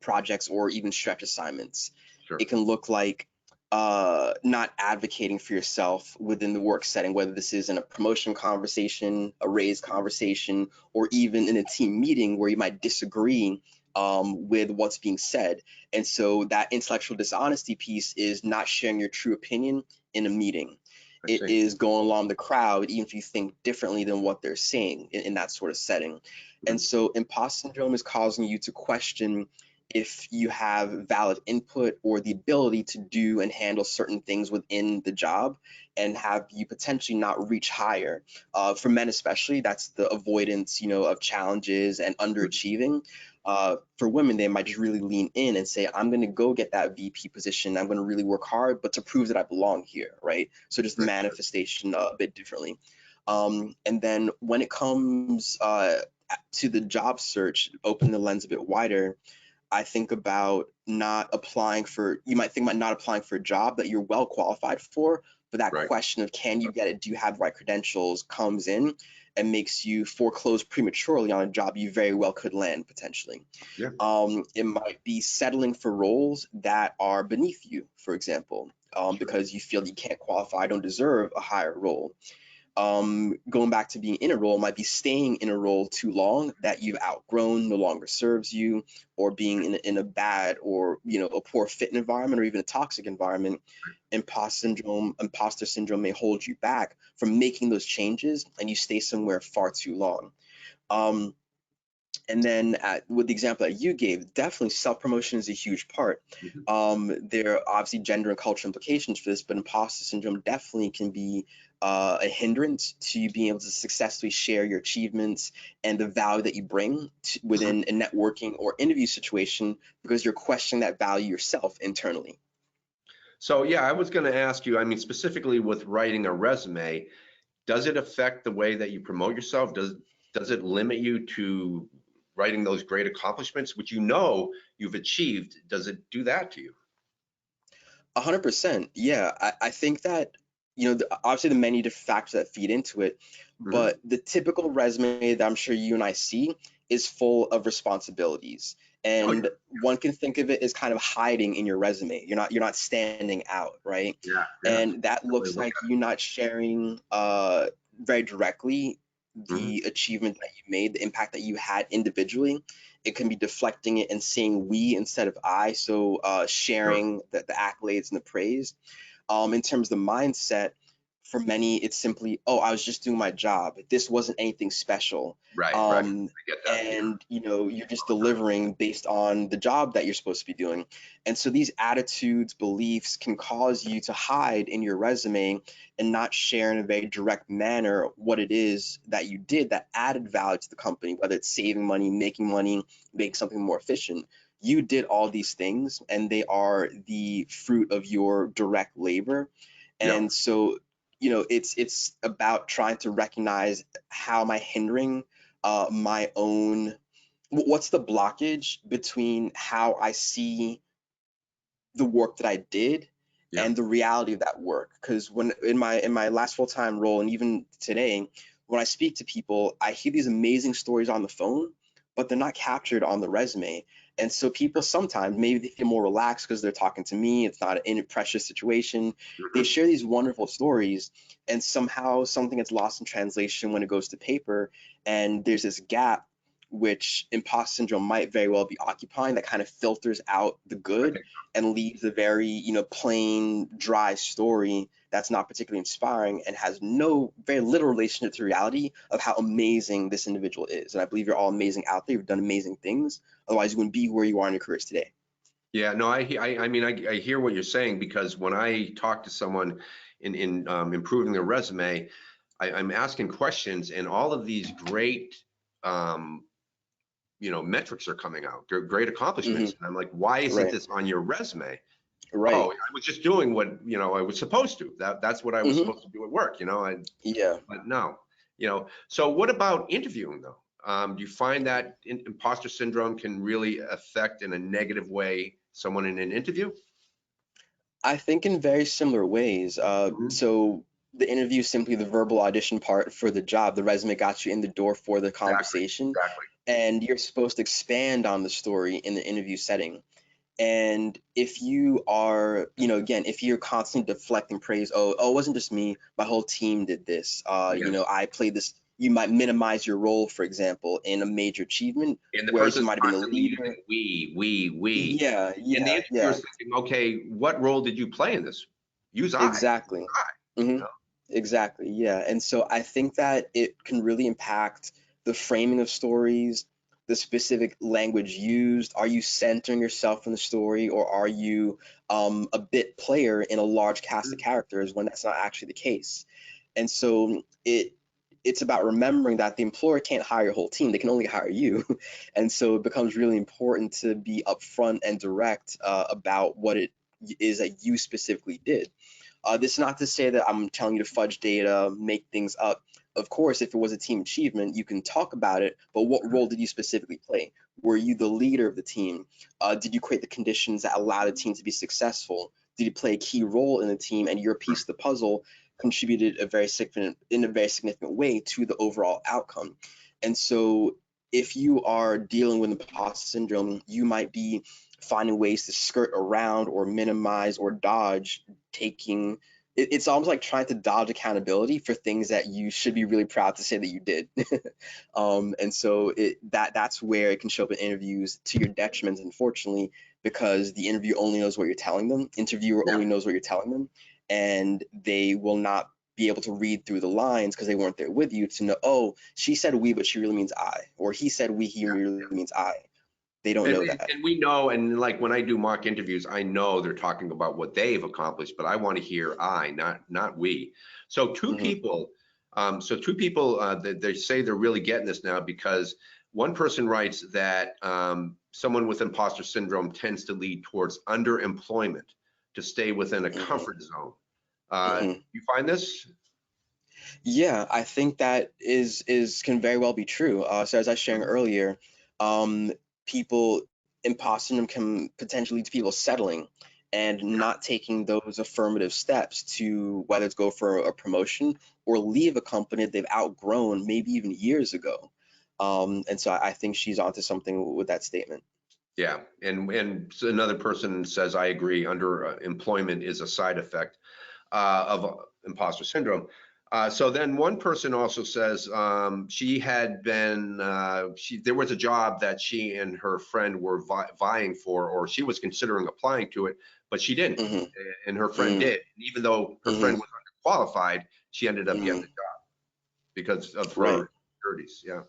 projects or even stretch assignments. Sure. It can look like not advocating for yourself within the work setting, whether this is in a promotion conversation, a raise conversation, or even in a team meeting where you might disagree with what's being said. And so that intellectual dishonesty piece is not sharing your true opinion in a meeting. I It see. is going along the crowd, even if you think differently than what they're saying in that sort of setting. And Mhm. so imposter syndrome is causing you to question if you have valid input or the ability to do and handle certain things within the job, and have you potentially not reach higher. For men especially, that's the avoidance, of challenges and underachieving. For women, they might just really lean in and say, I'm going to go get that VP position. I'm going to really work hard, but to prove that I belong here, right? So just Right. manifestation a bit differently. And then when it comes to the job search, open the lens a bit wider. I think about not applying for, you might think about not applying for a job that you're well qualified for, but that Right. question of can you get it, do you have the right credentials, comes in and makes you foreclose prematurely on a job you very well could land potentially. Yeah. It might be settling for roles that are beneath you, for example, Sure. because you feel you can't qualify, don't deserve a higher role. Going back to being in a role might be staying in a role too long that you've outgrown, no longer serves you, or being in a bad or a poor fit environment or even a toxic environment. Imposter syndrome may hold you back from making those changes, and you stay somewhere far too long. Um, and then with the example that you gave, definitely self-promotion is a huge part. Mhm. There are obviously gender and cultural implications for this, but imposter syndrome definitely can be a hindrance to you being able to successfully share your achievements and the value that you bring Mhm. within a networking or interview situation, because you're questioning that value yourself internally. So yeah, I was going to ask you, I mean, specifically with writing a resume, does it affect the way that you promote yourself? Does it limit you to writing those great accomplishments, which you've achieved? Does it do that to you? 100%. Yeah, I think that, obviously the many different factors that feed into it, Hmm. but the typical resume that I'm sure you and I see is full of responsibilities. Oh yeah. And one can think of it as kind of hiding in your resume. You're not standing out, right? Yeah. Yeah. And that Good way to looks look like at you not sharing very directly it. Hmm. the achievement that you made, the impact that you had individually. It can be deflecting it and saying we instead of I. So Sure. sharing the accolades and the praise. In terms of the mindset, for many, it's simply, oh, I was just doing my job. This wasn't anything special. Right. Right. Um, I get that. Yeah. and you're just delivering based on the job that you're supposed to be doing. And so these attitudes, beliefs can cause you to hide in your resume and not share in a very direct manner what it is that you did that added value to the company, whether it's saving money, making something more efficient. You did all these things and they are the fruit of your direct labor. Yeah. And so, it's about trying to recognize how am I hindering my own, what's the blockage between how I see the work that I did Yeah. and the reality of that work. Because when in my last full-time role and even today, when I speak to people, I hear these amazing stories on the phone, but they're not captured on the resume. And so people sometimes maybe they feel more relaxed because they're talking to me. It's not an pressure situation. They Hmm. share these wonderful stories, and somehow something gets lost in translation when it goes to paper, and there's this gap which imposter syndrome might very well be occupying, that kind of filters out the I good think and leaves a very, plain, dry story that's not particularly inspiring and has no very little relationship to reality of how amazing this individual is. And I believe you're all amazing out there. You've done amazing things. Otherwise, you wouldn't be where you are in your careers today. Yeah, no, I mean, I hear what you're saying because when I talk to someone in improving their resume, I'm asking questions and all of these great, um, metrics are coming out, great Hmm. accomplishments. And I'm like, why isn't Right. this on your resume? Right. Oh, I was just doing what, I was supposed to. That's what I was Hmm. supposed to do at work, Yeah. but no, So what about interviewing though? Do you find that imposter syndrome can really affect in a negative way someone in an interview? I think in very similar ways. Mhm. So the interview is simply the verbal audition part for the job. The resume got you in the door for the Exactly, conversation, exactly. and you're supposed to expand on the story in the interview setting. And if you are, again, if you're constantly deflecting praise, oh, it wasn't just me, my whole team did this. Yes. I played this. You might minimize your role, for example, in a major achievement, And the whereas you person's might have been the constantly using leader. we. Yeah, And the yeah, yeah, interviewer's thinking, okay, what role did you play in this? Use I, exactly. you Hmm. know? Exactly, yeah. And so I think that it can really impact the framing of stories, the specific language used. Are you centering yourself in the story, or are you a bit player in a large cast of Mhm. characters when that's not actually the case? And so it's about remembering that the employer can't hire your whole team; they can only hire you. And so it becomes really important to be upfront and direct about what it is that you specifically did. This is not to say that I'm telling you to fudge data, make things up. Of course, if it was a team achievement, you can talk about it, but what role did you specifically play? Were you the leader of the team? Did you create the conditions that allow the team to be successful? Did you play a key role in the team and your piece of the puzzle contributed in a very significant way to the overall outcome? And so if you are dealing with imposter syndrome, you might be finding ways to skirt around or minimize or dodge taking it's almost like trying to dodge accountability for things that you should be really proud to say that you did. And so that's where it can show up in interviews to your detriment, unfortunately, because the interview only knows what you're telling them, interviewer Yeah. only knows what you're telling them, and they will not be able to read through the lines because they weren't there with you to know, oh, she said we, but she really means I, or he said we, he really means I. They don't And, know and that. and we know, and like when I do mock interviews, I know they're talking about what they've accomplished, but I want to hear I, not we. So two Hmm. people, that they say they're really getting this now because one person writes that someone with imposter syndrome tends to lead towards underemployment to stay within a Hmm. comfort zone. Hmm. You find this? Yeah, I think that is can very well be true. So as I was sharing Mhm. earlier, um, people imposter syndrome can potentially lead to people settling and not taking those affirmative steps to whether it's go for a promotion or leave a company that they've outgrown maybe even years ago. And so I think she's onto something with that statement. Yeah, and so another person says, I agree, underemployment is a side effect of imposter syndrome. So then one person also says she had been, there was a job that she and her friend were vying for, or she was considering applying to it, but she didn't, Hmm. and her friend Hmm. did. And even though her Hmm. friend was underqualified, she ended up getting Hmm. the job because of Right. her securities. Yeah.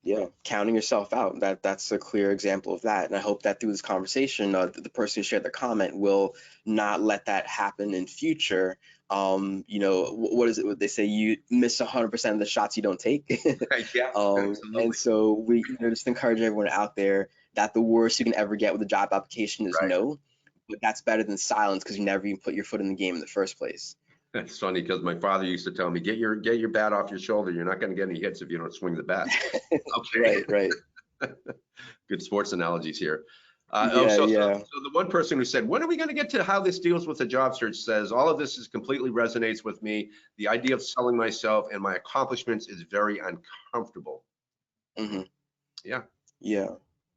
Yeah, counting yourself out. That's a clear example of that. And I hope that through this conversation, the person who shared the comment will not let that happen in future. What is it? What they say? You miss 100% of the shots you don't take. Yeah, And absolutely. so we, just encourage everyone out there that the worst you can ever get with a job application is Right. no, but that's better than silence because you never even put your foot in the game in the first place. It's funny because my father used to tell me, get your bat off your shoulder. You're not going to get any hits if you don't swing the bat. Okay. Right, right. Good sports analogies here. Yeah, yeah. So the one person who said, when are we going to get to how this deals with the job search says, all of this is completely resonates with me. The idea of selling myself and my accomplishments is very uncomfortable. Hmm. Yeah, Yeah.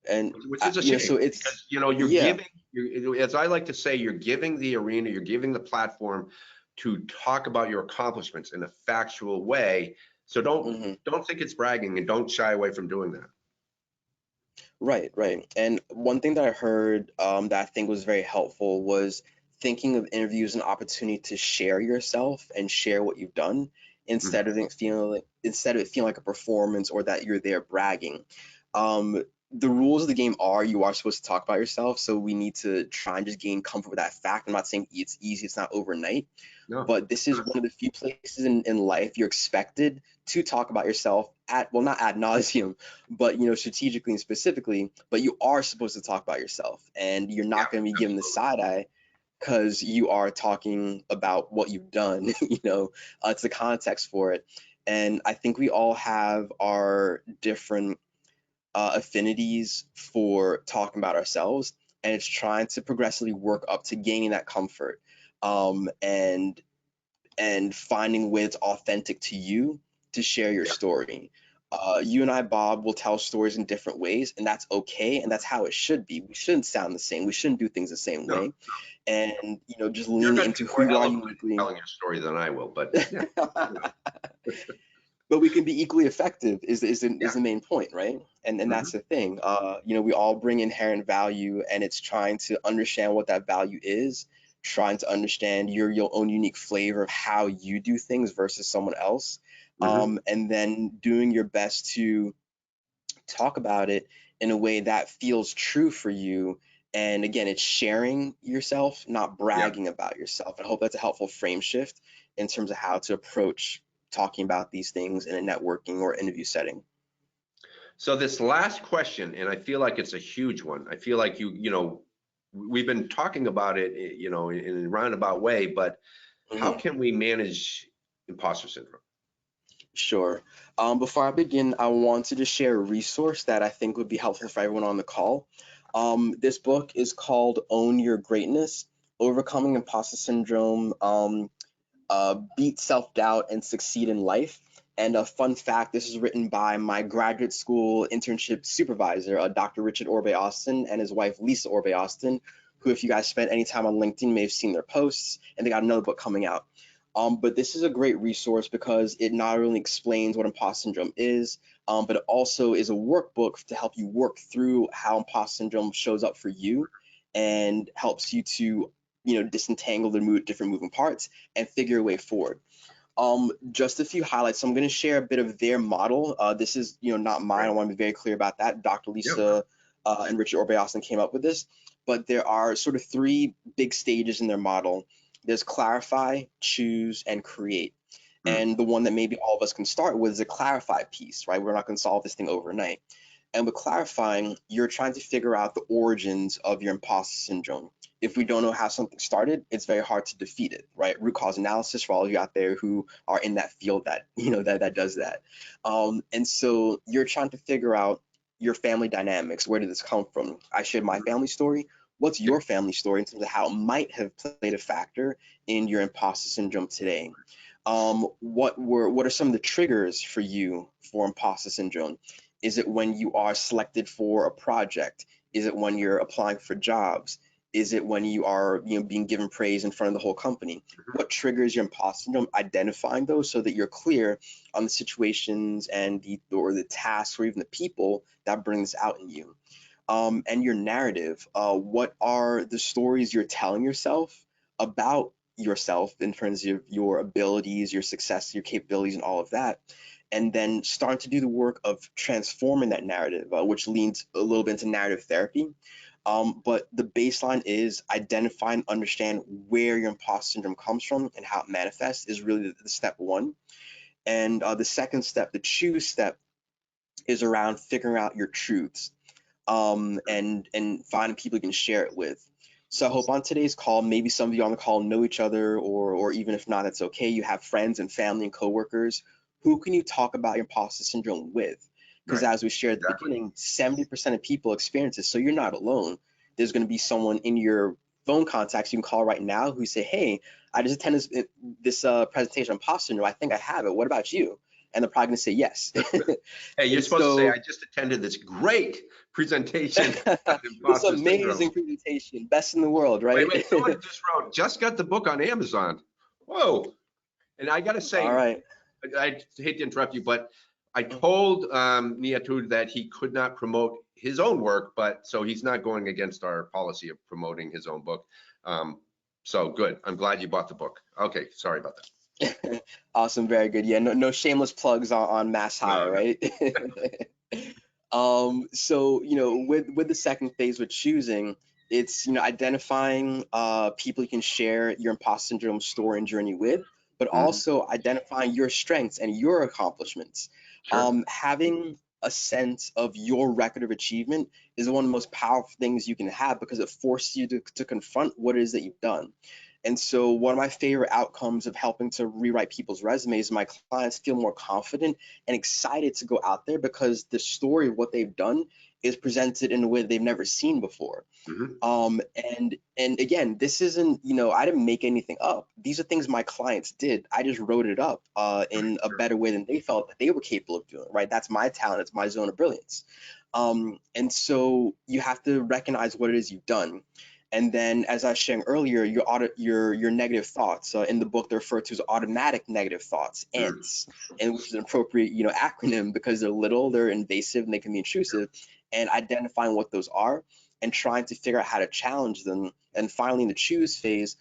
And which is a shame so it's because, you're yeah. giving, as I like to say, you're giving the arena, you're giving the platform to talk about your accomplishments in a factual way. So don't Hmm. don't think it's bragging and don't shy away from doing that. Right, right. And one thing that I heard that I think was very helpful was thinking of interviews an opportunity to share yourself and share what you've done Mhm. instead of it feeling like a performance or that you're there bragging. The rules of the game are you are supposed to talk about yourself, so we need to try and just gain comfort with that fact. I'm not saying it's easy, it's not overnight, No. but this is one of the few places in life you're expected to talk about yourself at, well, not ad nauseum, but strategically and specifically, but you are supposed to talk about yourself, and you're Yeah, not going to be given the absolutely. side eye because you are talking about what you've done. It's the context for it. And I think we all have our different affinities for talking about ourselves, and it's trying to progressively work up to gaining that comfort, and finding ways it's authentic to you to share your Yeah. story. You and I, Bob, will tell stories in different ways, and that's okay, and that's how it should be. We shouldn't sound the same. We shouldn't do things the same No, way, and just you're leaning going to be into who more you are eloquent uniquely. telling your story than I will, but yeah, you know, But we can be equally effective is yeah. the main point, right? And that's Mhm. the thing. We all bring inherent value, and it's trying to understand what that value is, trying to understand your own unique flavor of how you do things versus someone else, Mhm. and then doing your best to talk about it in a way that feels true for you. And again, it's sharing yourself, not Yeah. bragging about yourself. I hope that's a helpful frame shift in terms of how to approach talking about these things in a networking or interview setting. So this last question, and I feel like it's a huge one. I feel like we've been talking about it, in a roundabout way, but how Mhm. can we manage imposter syndrome? Sure. Before I begin, I wanted to share a resource that I think would be helpful for everyone on the call. This book is called Own Your Greatness: Overcoming Imposter Syndrome, Beat Self-Doubt and Succeed in Life. And a fun fact, this is written by my graduate school internship supervisor, Dr. Richard Orbe Austin, and his wife, Lisa Orbe Austin, who, if you guys spent any time on LinkedIn, may have seen their posts, and they got another book coming out. But this is a great resource because it not only explains what imposter syndrome is, but it also is a workbook to help you work through how imposter syndrome shows up for you and helps you to, disentangle the different moving parts and figure a way forward. Just a few highlights. So I'm going to share a bit of their model. This is, not mine. I Right. want to be very clear about that. Dr. Yeah. Lisa and Richard Orbe Austin came up with this, but there are sort of three big stages in their model. There's clarify, choose, and create. Mm. And the one that maybe all of us can start with is a clarify piece, right? We're not going to solve this thing overnight. And with clarifying, you're trying to figure out the origins of your imposter syndrome. If we don't know how something started, it's very hard to defeat it, right? Root cause analysis for all of you out there who are in that field that that does that. And so you're trying to figure out your family dynamics. Where did this come from? I shared my Mhm. family story. What's Yeah. your family story in terms of how it might have played a factor in your imposter syndrome today? What are some of the triggers for you for imposter syndrome? Is it when you are selected for a project? Is it when you're applying for jobs? Is it when you are, being given praise in front of the whole company? Mhm. What triggers your imposter syndrome? Identifying those so that you're clear on the situations and the tasks or even the people that bring this out in you. And your narrative. What are the stories you're telling yourself about yourself in terms of your abilities, your success, your capabilities, and all of that? And then start to do the work of transforming that narrative, which leans a little bit into narrative therapy. But the baseline is identify and understand where your imposter syndrome comes from and how it manifests is really the step one. And the second step, the choose step, is around figuring out your truths, and finding people you can share it with. So I hope on today's call, maybe some of you on the call know each other, or even if not, that's okay. You have friends and family and coworkers. Who can you talk about your imposter syndrome with? Because Right. as we shared at the Exactly. beginning, 70% of people experience this, so you're not alone. There's going to be someone in your phone contacts you can call right now who say, "Hey, I just attended this presentation on imposter syndrome. I think I have it. What about you?" And they're probably going to say yes. Hey, you're And supposed to say, I so just attended this great presentation on this imposter syndrome. amazing presentation, best in the world, Wait, right? wait, someone just wrote, just got the book on Amazon. Whoa. And I got to All say, right. I hate to interrupt you, but I told Niatud that he could not promote his own work, but so he's not going against our policy of promoting his own book. So good. I'm glad you bought the book. Okay, sorry about that. Awesome, very good. Yeah, no shameless plugs on Mass Hire, No, no. right? So with the second phase with choosing, it's identifying people you can share your imposter syndrome story and journey with, but Mhm. also identifying your strengths and your accomplishments. Sure. Having a sense of your record of achievement is one of the most powerful things you can have because it forces you to confront what it is that you've done. And so one of my favorite outcomes of helping to rewrite people's resumes, my clients feel more confident and excited to go out there because the story of what they've done is presented in a way they've never seen before. Hmm. And again, this isn't, I didn't make anything up. These are things my clients did. I just wrote it up in a better way than they felt that they were capable of doing, right? That's my talent. It's my zone of brilliance. And so you have to recognize what it is you've done. And then, as I was sharing earlier, your negative thoughts in the book they're referred to as automatic negative thoughts, Mm. ANTs, and which is an appropriate acronym because they're little, they're invasive, and they can be intrusive. And identifying what those are and trying to figure out how to challenge them. And finally, in the choose phase,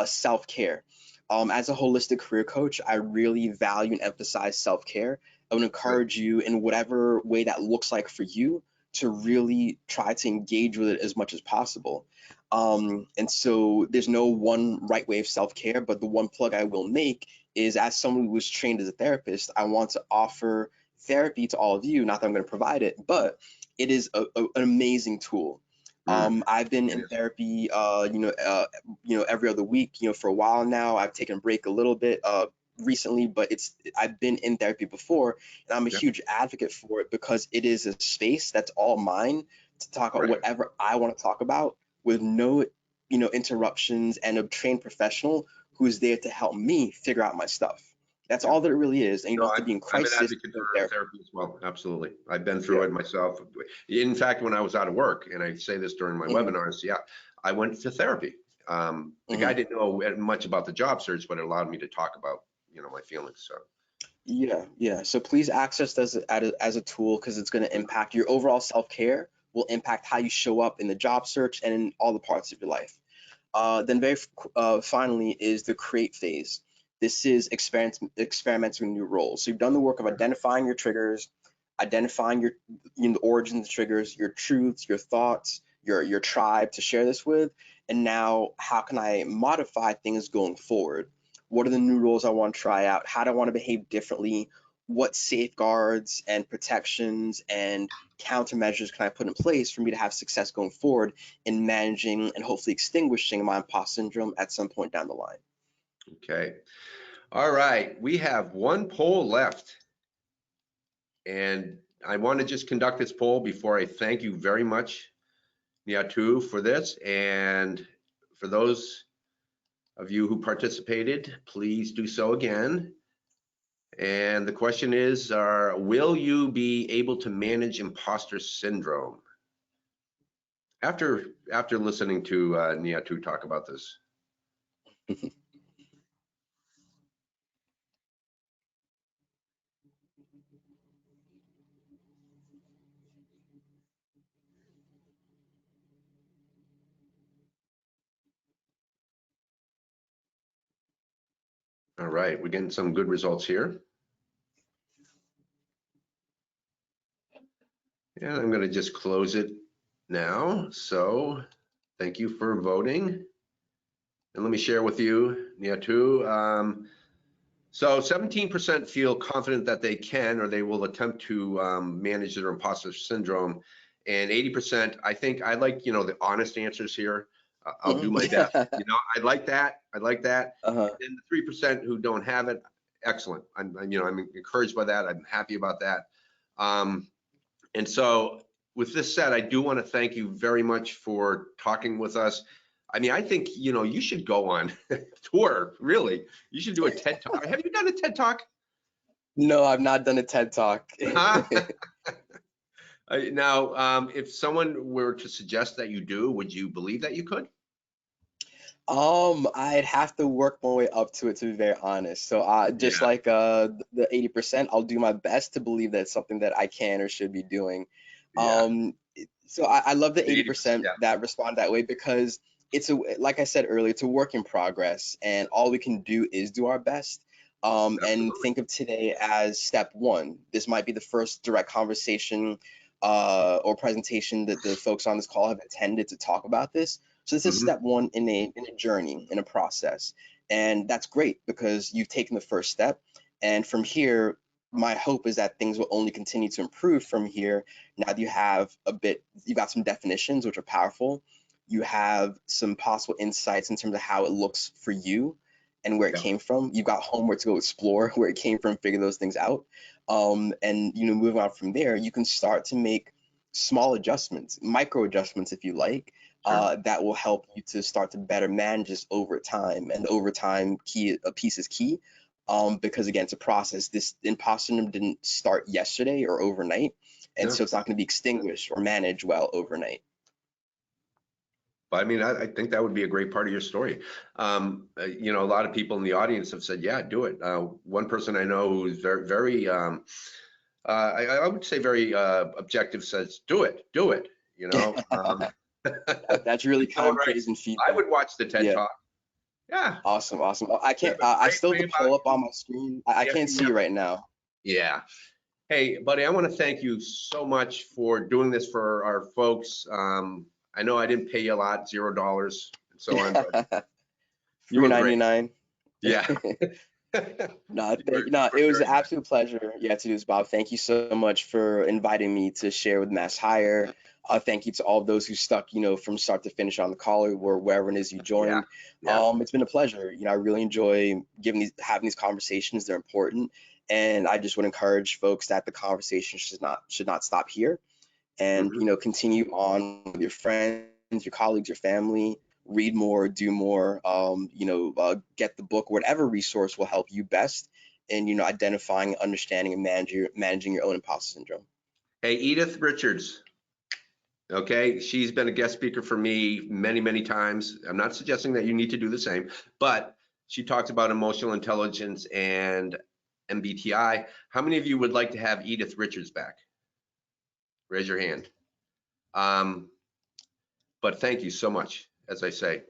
self-care. As a holistic career coach, I really value and emphasize self-care. I would Good. encourage you in whatever way that looks like for you to really try to engage with it as much as possible. And so there's no one right way of self-care, but the one plug I will make is as someone who was trained as a therapist, I want to offer therapy to all of you. Not that I'm going to provide it, but it is an amazing tool. Mm. I've been It in is. therapy, every other week, for a while now. I've taken a break a little bit, recently, but I've been in therapy before, and I'm a Yep. huge advocate for it because it is a space that's all mine to talk about Right. whatever I want to talk about with no, interruptions and a trained professional who is there to help me figure out my stuff. That's Yep. all that it really is, and you No, don't have to be in I'm an crisis advocate in for therapy. therapy as well. Absolutely. I've been through Yeah. it myself. In fact, when I was out of work, and I say this during my Hmm. webinars, yeah, I went to therapy. The guy Hmm. didn't know much about the job search, but it allowed me to talk about, my feelings. So, Yeah, yeah. So please access this as a tool because it's going to impact your overall self-care, will impact how you show up in the job search and in all the parts of your life. Then finally is the create phase. This is experimenting with new roles. So you've done the work of identifying your triggers, identifying the origins of the triggers, your truths, your thoughts, your tribe to share this with, and now how can I modify things going forward? What are the new roles I want to try out? How do I want to behave differently? What safeguards and protections and countermeasures can I put in place for me to have success going forward in managing and hopefully extinguishing my imposter syndrome at some point down the line? okay. All right. We have one poll left, and I want to just conduct this poll before I thank you very much, Niatu, for this. And for those of you who participated, please do so again. And the question is, will you be able to manage imposter syndrome? After listening to Niatu talk about this. All right, we're getting some good results here. And I'm going to just close it now. So thank you for voting. And let me share with you, Niatu. So 17% feel confident that they can or they will attempt to manage their imposter syndrome. And 80%, I think I like, the honest answers here. I'll do my best. I like that. I like that. Uh-huh. And then the 3% who don't have it, excellent. I'm encouraged by that. I'm happy about that. And so with this said, I do want to thank you very much for talking with us. I mean, I think, you should go on tour, really. You should do a TED Talk. Have you done a TED Talk? No, I've not done a TED Talk. Huh? Now, if someone were to suggest that you do, would you believe that you could? I'd have to work my way up to it to be very honest. So, just Yeah. like the 80%, I'll do my best to believe that it's something that I can or should be doing. Yeah. So I love the The 80%. 80% Yeah. that respond that way because it's a, like I said earlier, it's a work in progress, and all we can do is do our best. And Absolutely. think of today as step one. This might be the first direct conversation or presentation that the folks on this call have attended to talk about this. So this is Hmm. step one in a journey, in a process. And that's great because you've taken the first step. And from here, my hope is that things will only continue to improve from here. Now that you have you've got some definitions which are powerful. You have some possible insights in terms of how it looks for you and where it Yeah. came from. You've got homework to go explore where it came from, figure those things out. And moving on from there, you can start to make small adjustments, micro adjustments, if you like, Sure. that will help you to start to better manage this over time. And the overtime piece is key, because again, it's a process. This imposter syndrome didn't start yesterday or overnight, and Yeah. so it's not going to be extinguished or managed well overnight. But I mean, I think that would be a great part of your story. A lot of people in the audience have said, yeah, do it. One person I know who's very, very, I would say very objective says, do it, you know. That's really Someone kind praise writes, and I feedback. would watch the TED Yeah, Talk. Yeah, awesome, awesome. I you can't. have a I great still have way the about poll up you. on my screen. I Yes, can't you see have. you right now. Yeah. Hey, buddy, I want to thank you so much for doing this for our folks. I know I didn't pay you a lot, $0 and so on, but you Three were ninety great. nine. Yeah. No, You were, no, you were it was very an nice. absolute pleasure. Yeah, to do this, Bob. Thank you so much for inviting me to share with Mass Hire. Thank you to all of those who stuck, from start to finish on the call or wherever it is you Yeah. joined. Yeah. It's been a pleasure. I really enjoy having these conversations. They're important, and I just would encourage folks that the conversation should not stop here, and Hmm. continue on with your friends, your colleagues, your family. Read more, do more. Get the book, whatever resource will help you best in identifying, understanding, and managing your own imposter syndrome. Hey, Edith Richards. Okay, she's been a guest speaker for me many, many times. I'm not suggesting that you need to do the same, but she talks about emotional intelligence and MBTI. How many of you would like to have Edith Richards back? Raise your hand. Um, but thank you so much, as I say.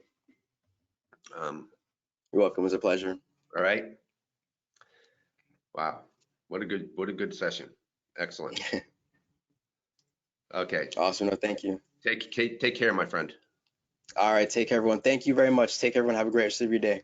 Um, You're welcome. It was a pleasure. all right. Wow. What a good session. Excellent. Okay. Awesome. No, thank you. Take care, my friend. All right. Take care, everyone. Thank you very much. Take care, everyone. Have a great rest of your day.